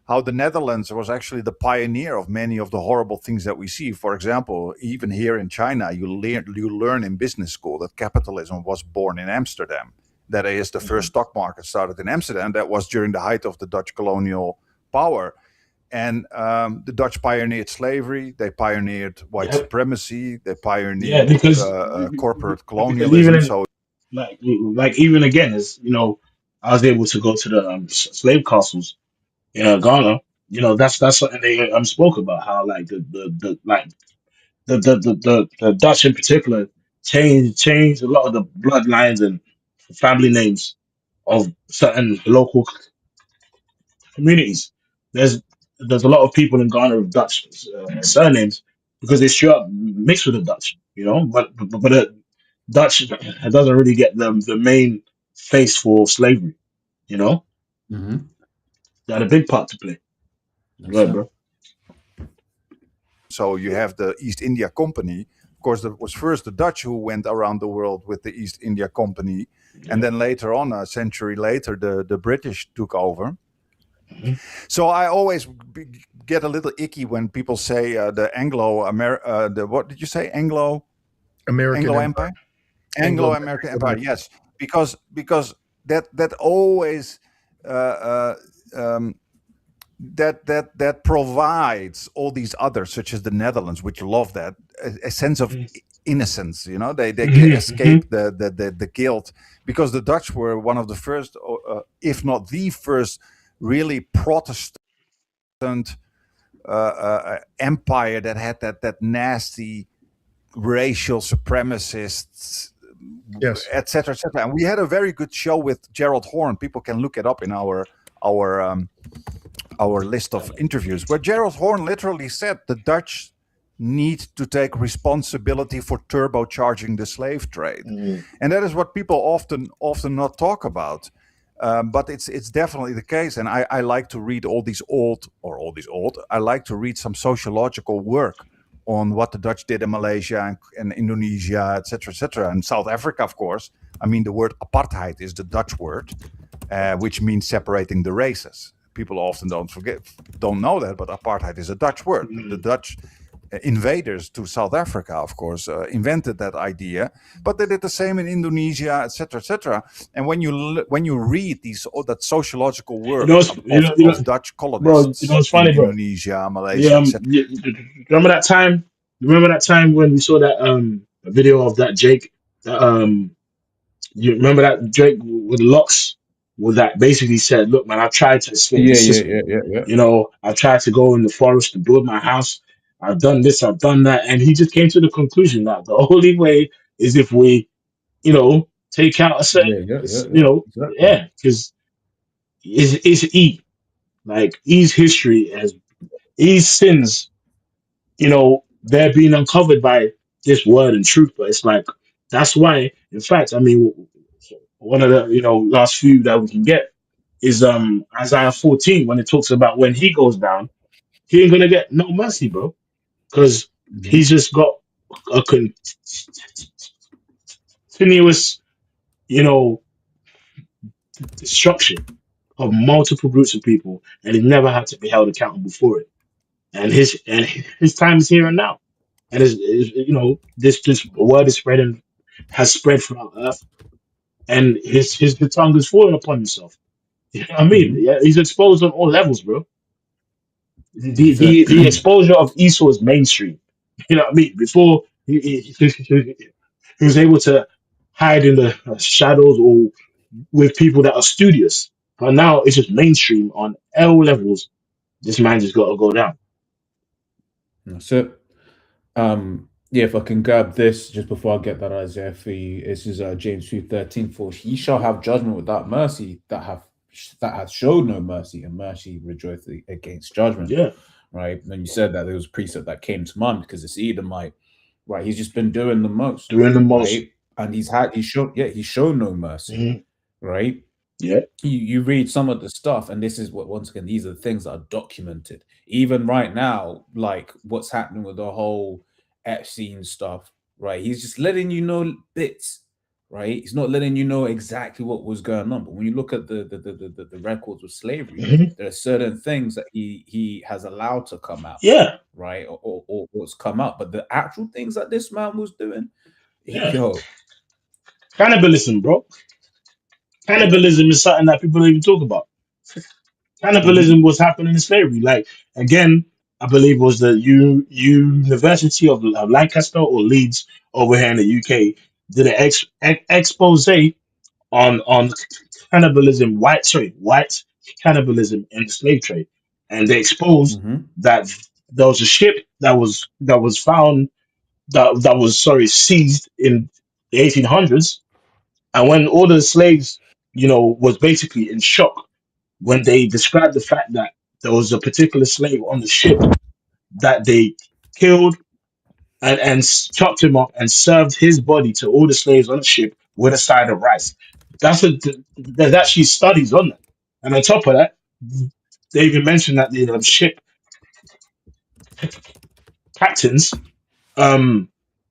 how the Netherlands was actually the pioneer of many of the horrible things that we see. For example, even here in China, you learn in business school that capitalism was born in Amsterdam. That is, the first stock market started in Amsterdam. That was during the height of the Dutch colonial power. And the Dutch pioneered slavery. They pioneered white supremacy. They pioneered because corporate because colonialism. even in, So like even again, as you know, I was able to go to the slave castles in Ghana. You know, that's something they spoke about, how like the Dutch in particular changed a lot of the bloodlines and family names of certain local communities. There's a lot of people in Ghana with Dutch surnames because they straight up mixed with the Dutch, you know. But Dutch doesn't really get the main face for slavery, you know. Mm-hmm. They had a big part to play. Right, bro. So you have the East India Company. Of course, it was first the Dutch who went around the world with the East India Company. And then later on, a century later, the British took over. Mm-hmm. So I always get a little icky when people say the what did you say? American Empire? Anglo-American Empire, yes. Because that always that provides all these others, such as the Netherlands, which love that, a sense of innocence. You know, they escape the guilt, because the Dutch were one of the first, if not the first, really Protestant empire that had that nasty racial supremacists, Yes. etc., etc. And we had a very good show with Gerald Horne. People can look it up in our list of interviews, where Gerald Horne literally said the Dutch need to take responsibility for turbocharging the slave trade. And that is what people often not talk about. But it's definitely the case. And I like to read I like to read some sociological work on what the Dutch did in Malaysia and Indonesia, etc., and South Africa, of course. I mean, the word apartheid is the Dutch word, which means separating the races. People often don't know that, but apartheid is a Dutch word. The Dutch invaders to South Africa, of course, invented that idea, but they did the same in Indonesia, etc., etc. And when you read that sociological work of Dutch colonists, bro, it's funny, in bro. Indonesia, Malaysia, etc. Remember that time? Remember that time when we saw that video of that Jake? You remember that Drake with locks? With that basically said, "Look, man, I've tried to escape the system. Yeah. You know, I've tried to go in the forest to build my house. I've done this, I've done that," and he just came to the conclusion that the only way is if we, you know, take out a certain, you know, Exactly. because it's E. Like E's history as E's sins, you know, they're being uncovered by this word and truth. But it's like that's why, in fact, I mean, one of the last few that we can get is Isaiah 14 when it talks about when he goes down, he ain't gonna get no mercy, bro, because he's just got a continuous, you know, destruction of multiple groups of people, and he never had to be held accountable for it. And his time is here and now, and this word is spreading, has spread throughout earth, and his tongue is falling upon himself. You know what I mean? Yeah, he's exposed on all levels, bro. The exposure of Esau is mainstream. You know what I mean? Before he was able to hide in the shadows or with people that are studious, but now it's just mainstream on all levels. This man just got to go down. That's it. Yeah, if I can grab this just before I get that Isaiah for you, this is James 2:13. For he shall have judgment without mercy that hath showed no mercy, and mercy rejoiceth against judgment. Yeah. Right. And you said that there was a precept that came to mind because it's Edomite, right? He's just been doing the most. Right? And he's shown no mercy. Right? Yeah. You read some of the stuff, and this is what, once again, these are the things that are documented. Even right now, like what's happening with the whole Epstein stuff, right? He's just letting you know bits, right? He's not letting you know exactly what was going on. But when you look at the records of slavery, there are certain things that he has allowed to come out, right, or what's come out. But the actual things that this man was doing, yo, cannibalism, bro. cannibalism is something that people don't even talk about. Cannibalism was happening in slavery. Like again, I believe it was the University of Lancaster or Leeds over here in the UK did an expose on cannibalism, white cannibalism in the slave trade, and they exposed that there was a ship that was found that was seized in the 1800s, and when all the slaves, was basically in shock when they described the fact that there was a particular slave on the ship that they killed and chopped him up and served his body to all the slaves on the ship with a side of rice. There's actually studies on that, and on top of that, they even mentioned that the ship captains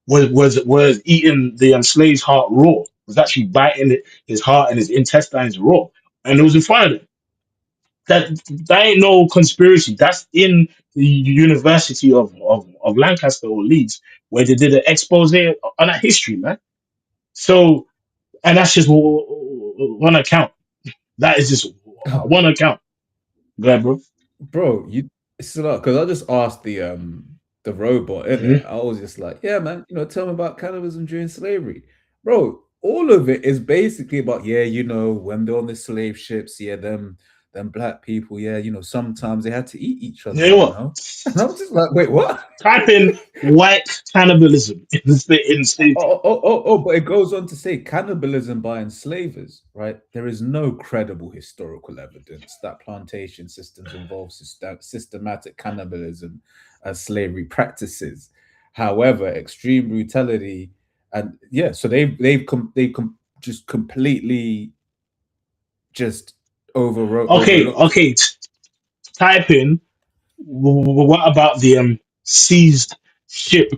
was eating the slave's heart raw. Was actually biting his heart and his intestines raw, and it was in front of them. That ain't no conspiracy. That's in the University of Lancaster or Leeds, where they did an expose on that history, man. So, and that's just one account. That is just one account. Go ahead, bro. Bro, it's a lot because I just asked the robot in it. I was just like, yeah, man, tell me about cannibalism during slavery. Bro, all of it is basically about, when they're on the slave ships, them black people, sometimes they had to eat each other, You know what? And I was just like, wait, what? Type in white cannibalism in slave. But it goes on to say cannibalism by enslavers, right? There is no credible historical evidence that plantation systems involve systematic cannibalism as slavery practices. However, extreme brutality and so they've just completely just overwrote. Okay. Type in what about the seized ship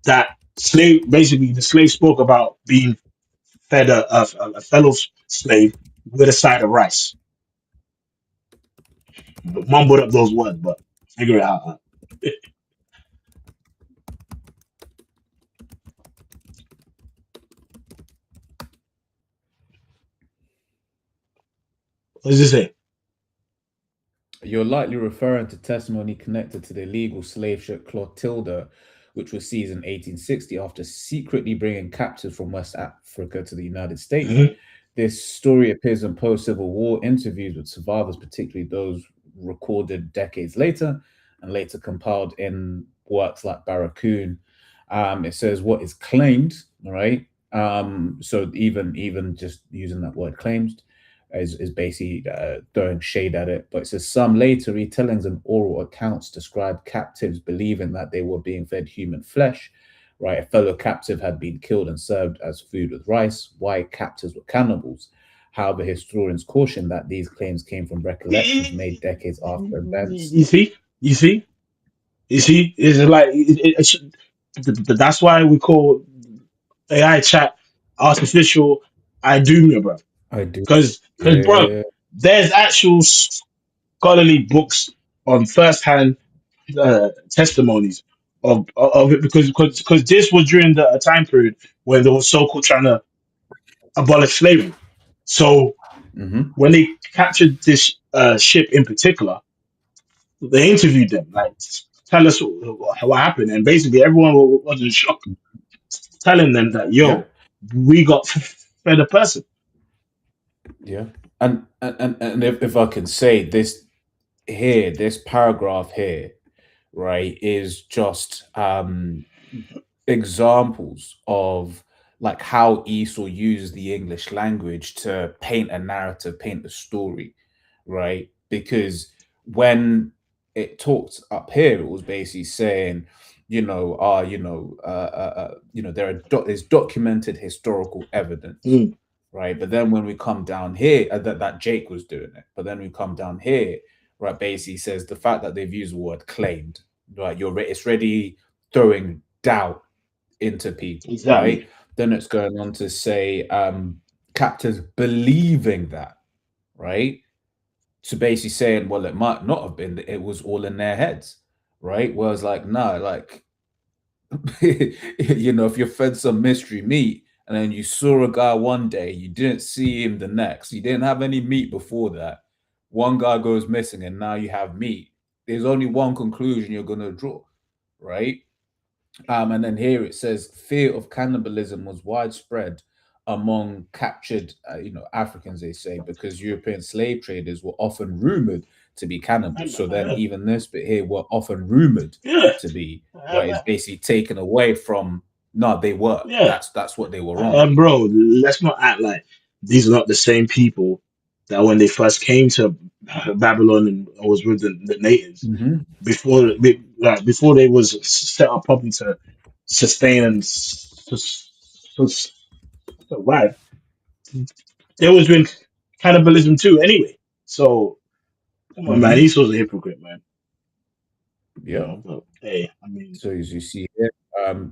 that basically the slave spoke about being fed a fellow slave with a side of rice. Mumbled up those words, but figure it out. What does it say? You're likely referring to testimony connected to the illegal slave ship Clotilda, which was seized in 1860 after secretly bringing captives from West Africa to the United States. This story appears in post-Civil War interviews with survivors, particularly those recorded decades later and later compiled in works like Barracoon. It says what is claimed, right? So even just using that word claimed is basically throwing shade at it. But it says some later retellings and oral accounts describe captives believing that they were being fed human flesh, right? A fellow captive had been killed and served as food with rice. White captives were cannibals. However, historians caution that these claims came from recollections made decades after events. You see, it's like that's why we call AI chat artificial idumia, bro. I do. Because, bro, there's actual scholarly books on first-hand testimonies of it because this was during the time period when they were so-called trying to abolish slavery. So when they captured this ship in particular, they interviewed them, like, tell us what happened, and basically everyone was in shock, telling them that we got fed a person. Yeah, and if I can say this paragraph here, right, is just examples of like how Esau uses the English language to paint a narrative, paint a story, right? Because when it talked up here, it was basically saying, there's documented historical evidence. Right, but then when we come down here, that Jake was doing it. But then we come down here, right? Basically says the fact that they've used the word claimed, right? It's already throwing doubt into people, Exactly. right? Then it's going on to say captors believing that, right? So basically saying, well, it might not have been. It was all in their heads, right? Whereas like, no, like, if you're fed some mystery meat and then you saw a guy one day, you didn't see him the next, you didn't have any meat before that, one guy goes missing, and now you have meat. There's only one conclusion you're going to draw, right? And then here it says fear of cannibalism was widespread among captured, Africans, they say, because European slave traders were often rumored to be cannibals. So then even this bit here were often rumored to be, right? It's basically taken away from, no, they were. Yeah. That's what they were on. Bro, let's not act like these are not the same people that when they first came to Babylon and was with the natives, before they was set up properly to sustain and survive, there was been cannibalism too anyway. So come on, man, Esau's a hypocrite, man. Yeah. You know, but, hey, I mean, so as you see here,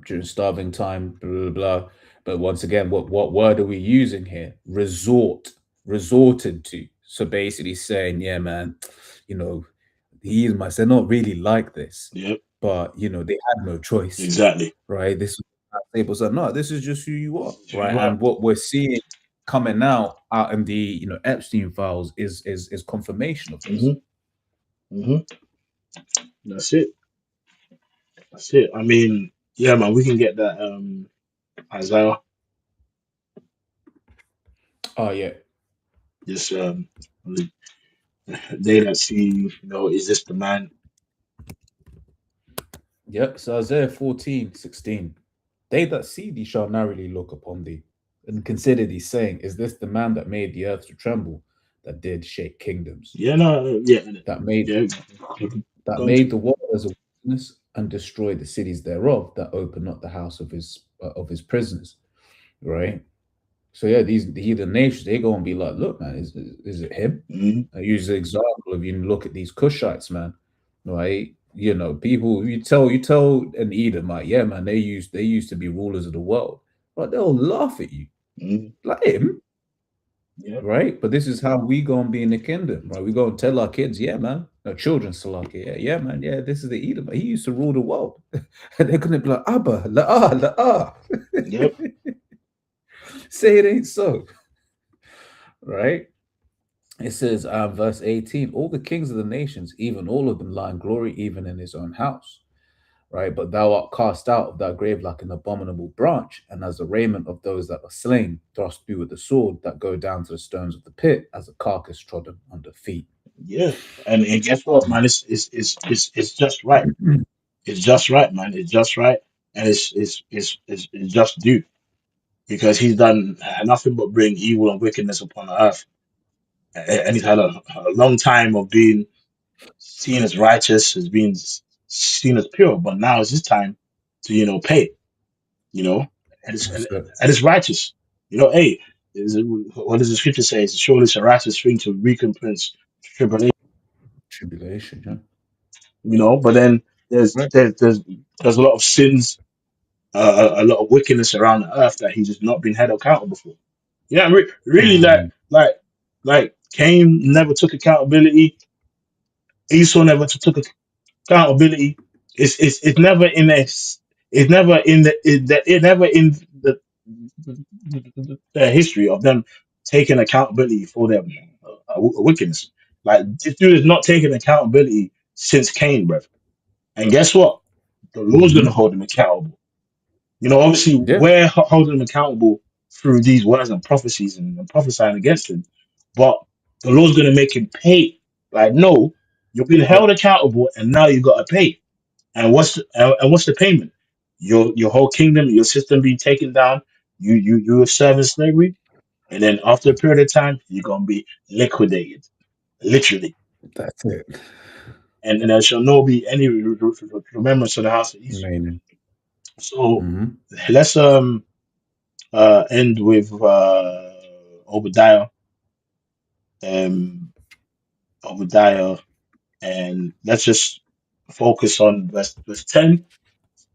during starving time, blah, blah, blah. But once again, what word are we using here? Resorted to. So basically saying, yeah, man, the Edomites, they're not really like this. Yep. But they had no choice. Exactly. Right. This is no, this is just who you are. Right. And what we're seeing coming out in the Epstein files is confirmation of this. That's it. I mean, yeah, man, we can get that Isaiah. Oh yeah. Just they that see, is this the man? Yep. So Isaiah 14:16. They that see thee shall narrowly look upon thee, and consider thee, saying, is this the man that made the earth to tremble, that did shake kingdoms? Yeah, no, yeah. That made the world as a wilderness, and destroyed the cities thereof, that opened not the house of his prisoners. Right? So yeah, the heathen nations, they go and be like, look, man, is it him? I use the example of, look at these Cushites, man, right? People, you tell an Edomite, yeah, man, they used to be rulers of the world, but they'll laugh at you, like him, right? But this is how we go and be in the kingdom, right? We go and tell our kids, yeah, man, our children, Salaki, yeah, man, yeah, this is the Edomite. He used to rule the world, and they're gonna be like, Abba, la'ah. Yep. Say it ain't so, right? It says, verse 18, all the kings of the nations, even all of them, lie in glory, even in his own house, right? But thou art cast out of thy grave like an abominable branch, and as the raiment of those that are slain, thrust through with the sword, that go down to the stones of the pit, as a carcass trodden under feet. Yeah, and guess what, man? It's just right. It's just right, man. It's just right, and it's just due, because he's done nothing but bring evil and wickedness upon the earth, and he's had a long time of being seen as righteous, as being seen as pure, but now it's his time to pay. And it's righteous. Hey, what does the scripture say? It's surely it's a righteous thing to recompense tribulation, yeah. But then there's a lot of sins, a lot of wickedness around the earth that he's just not been held accountable for. Really, like Cain never took accountability. Esau never took accountability. It's never in this. It's never in the history of them taking accountability for their wickedness. Like, this dude is not taking accountability since Cain, bro. And guess what? The Lord's going to hold him accountable. Obviously, we're holding him accountable through these words and prophecies and prophesying against him. But the Lord's going to make him pay. Like, no, you've been held accountable, and now you got to pay. And what's the payment? Your whole kingdom, your system being taken down. You were serving slavery, and then after a period of time, you're gonna be liquidated, literally. That's it. And there shall no be any remembrance of the house of Esau. So let's end with Obadiah. Obadiah, and let's just focus on verse 10,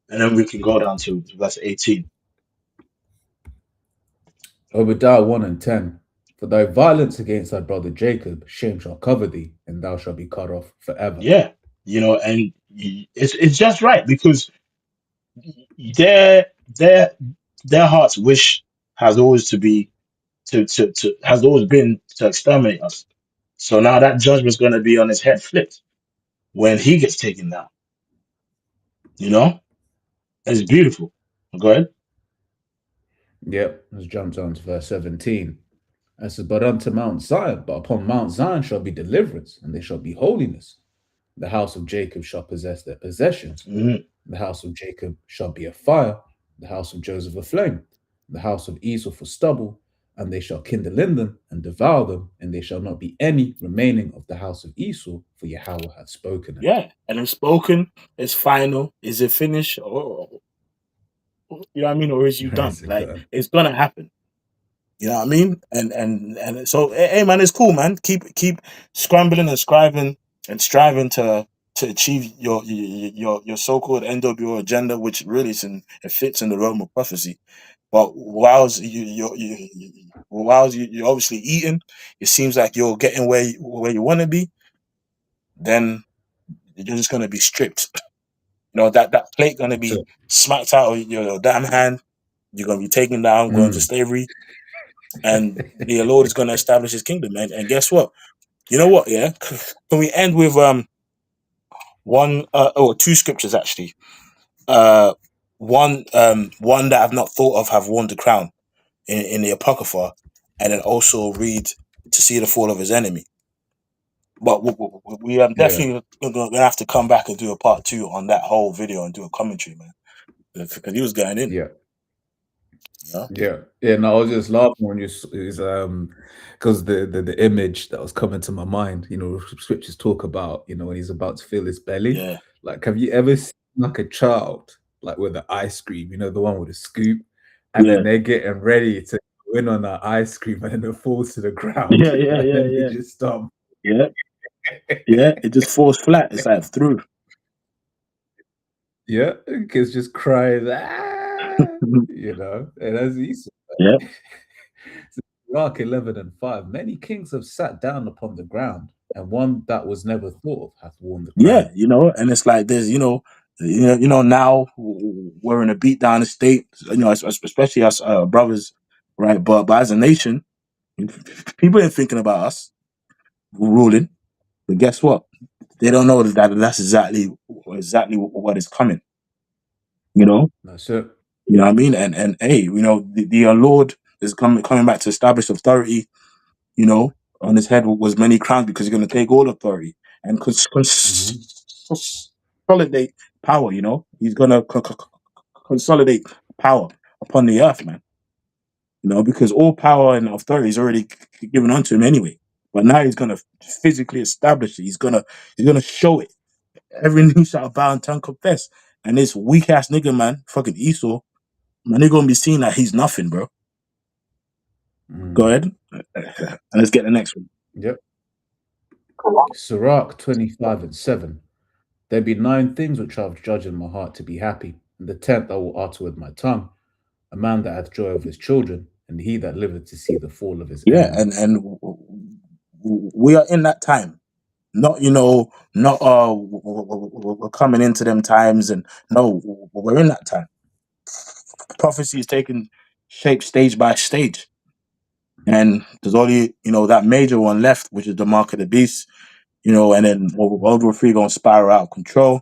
and then we can go down to verse 18. Obadiah 1 and 10. For thy violence against thy brother Jacob, shame shall cover thee, and thou shalt be cut off forever. Yeah, and it's just right, because their hearts wish has always to be to has always been to exterminate us. So now that judgment's going to be on his head flipped when he gets taken down. You know, it's beautiful. Go ahead. Yep, let's jump down to verse 17. It says, but unto Mount Zion, but upon Mount Zion shall be deliverance, and there shall be holiness. The house of Jacob shall possess their possessions. Mhm. The house of Jacob shall be a fire, the house of Joseph a flame, the house of Esau for stubble, and they shall kindle in them and devour them, and there shall not be any remaining of the house of Esau, for Yahweh hath spoken it. Yeah, and it's spoken. It's final. Is it finished? Or you know what I mean? Or is you done? Is it Like done? it's gonna happen. You know what I mean? And so, hey man, it's cool, man. Keep scrambling and striving to achieve your so-called NWO agenda, which really it fits in the realm of prophecy. But whilst you're obviously eating, it seems like you're getting where you want to be. Then you're just gonna be stripped. You know that plate gonna be smacked out of your damn hand. You're gonna be taken down, going to slavery, and the Lord is gonna establish His kingdom. And guess what? You know what? Yeah, can we end with one or two scriptures actually? One that I've not thought of have worn the crown in the Apocrypha, and then also read to see the fall of his enemy. But we are definitely gonna have to come back and do a part 2 on that whole video and do a commentary, man, because he was going in. Yeah. Yeah. No, I was just laughing when you because the image that was coming to my mind, you know, scriptures talk about, you know, when he's about to fill his belly. Yeah. Like, have you ever seen like a child, like with the ice cream, you know, the one with the scoop, and then they're getting ready to go in on that ice cream and then it falls to the ground. Yeah. They just stop. Yeah. It just falls flat. It's like through. Yeah, kids just cries, you know, and that's Esau. Yeah. Mark 11:5. Many kings have sat down upon the ground, and one that was never thought of hath worn the crown. Yeah, you know, and it's like there's, now we're in a beat down state, you know, especially us brothers, right? But as a nation, people ain't thinking about us ruling. But guess what? They don't know that's exactly what is coming. You know? That's it. You know what I mean? And hey, you know, the Lord is coming back to establish authority, you know, on his head was many crowns because he's going to take all authority and consolidate power, you know. He's going to consolidate power upon the earth, man. You know, because all power and authority is already given unto him anyway. But now he's going to physically establish it. He's going to show it. Every knee shall bow and tongue confess. And this weak ass nigga, man, fucking Esau, man, they're going to be seeing that he's nothing, bro. Go ahead. And let's get the next one. Yep. Sirach 25:7. There be 9 things which I have judged in my heart to be happy, and the 10th I will utter with my tongue. A man that hath joy of his children, and he that liveth to see the fall of his enemy. And we are in that time. Not, you know, not we're coming into them times, and no, we're in that time. Prophecy is taking shape stage by stage. And there's only, you know, that major one left, which is the mark of the beast, you know, and then World War III going to spiral out of control,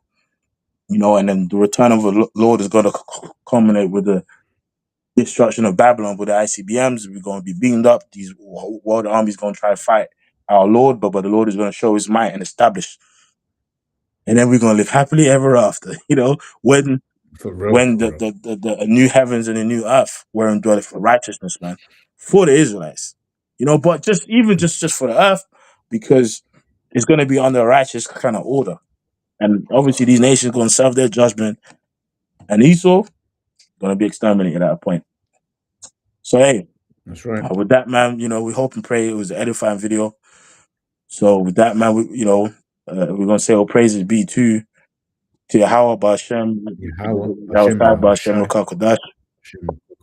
you know, and then the return of the Lord is going to culminate with the destruction of Babylon with the ICBMs. We're going to be beamed up. These world armies going to try to fight our Lord, but the Lord is going to show his might and establish. And then we're going to live happily ever after, you know, when the new heavens and the new earth were indwelt for righteousness, man, for the Israelites, you know, but just for the earth, because it's going to be under a righteous kind of order. And obviously these nations going to serve their judgment, and Esau going to be exterminated at a point. So, hey, that's right. With that, man, you know, we hope and pray it was an edifying video. So with that, man, we're going to say all praises be to Yahweh Ba'Shem, Yahweh Ba'Shem, Kodash.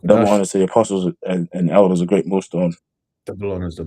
Double honors to the apostles and elders, a great millstone. Double honors to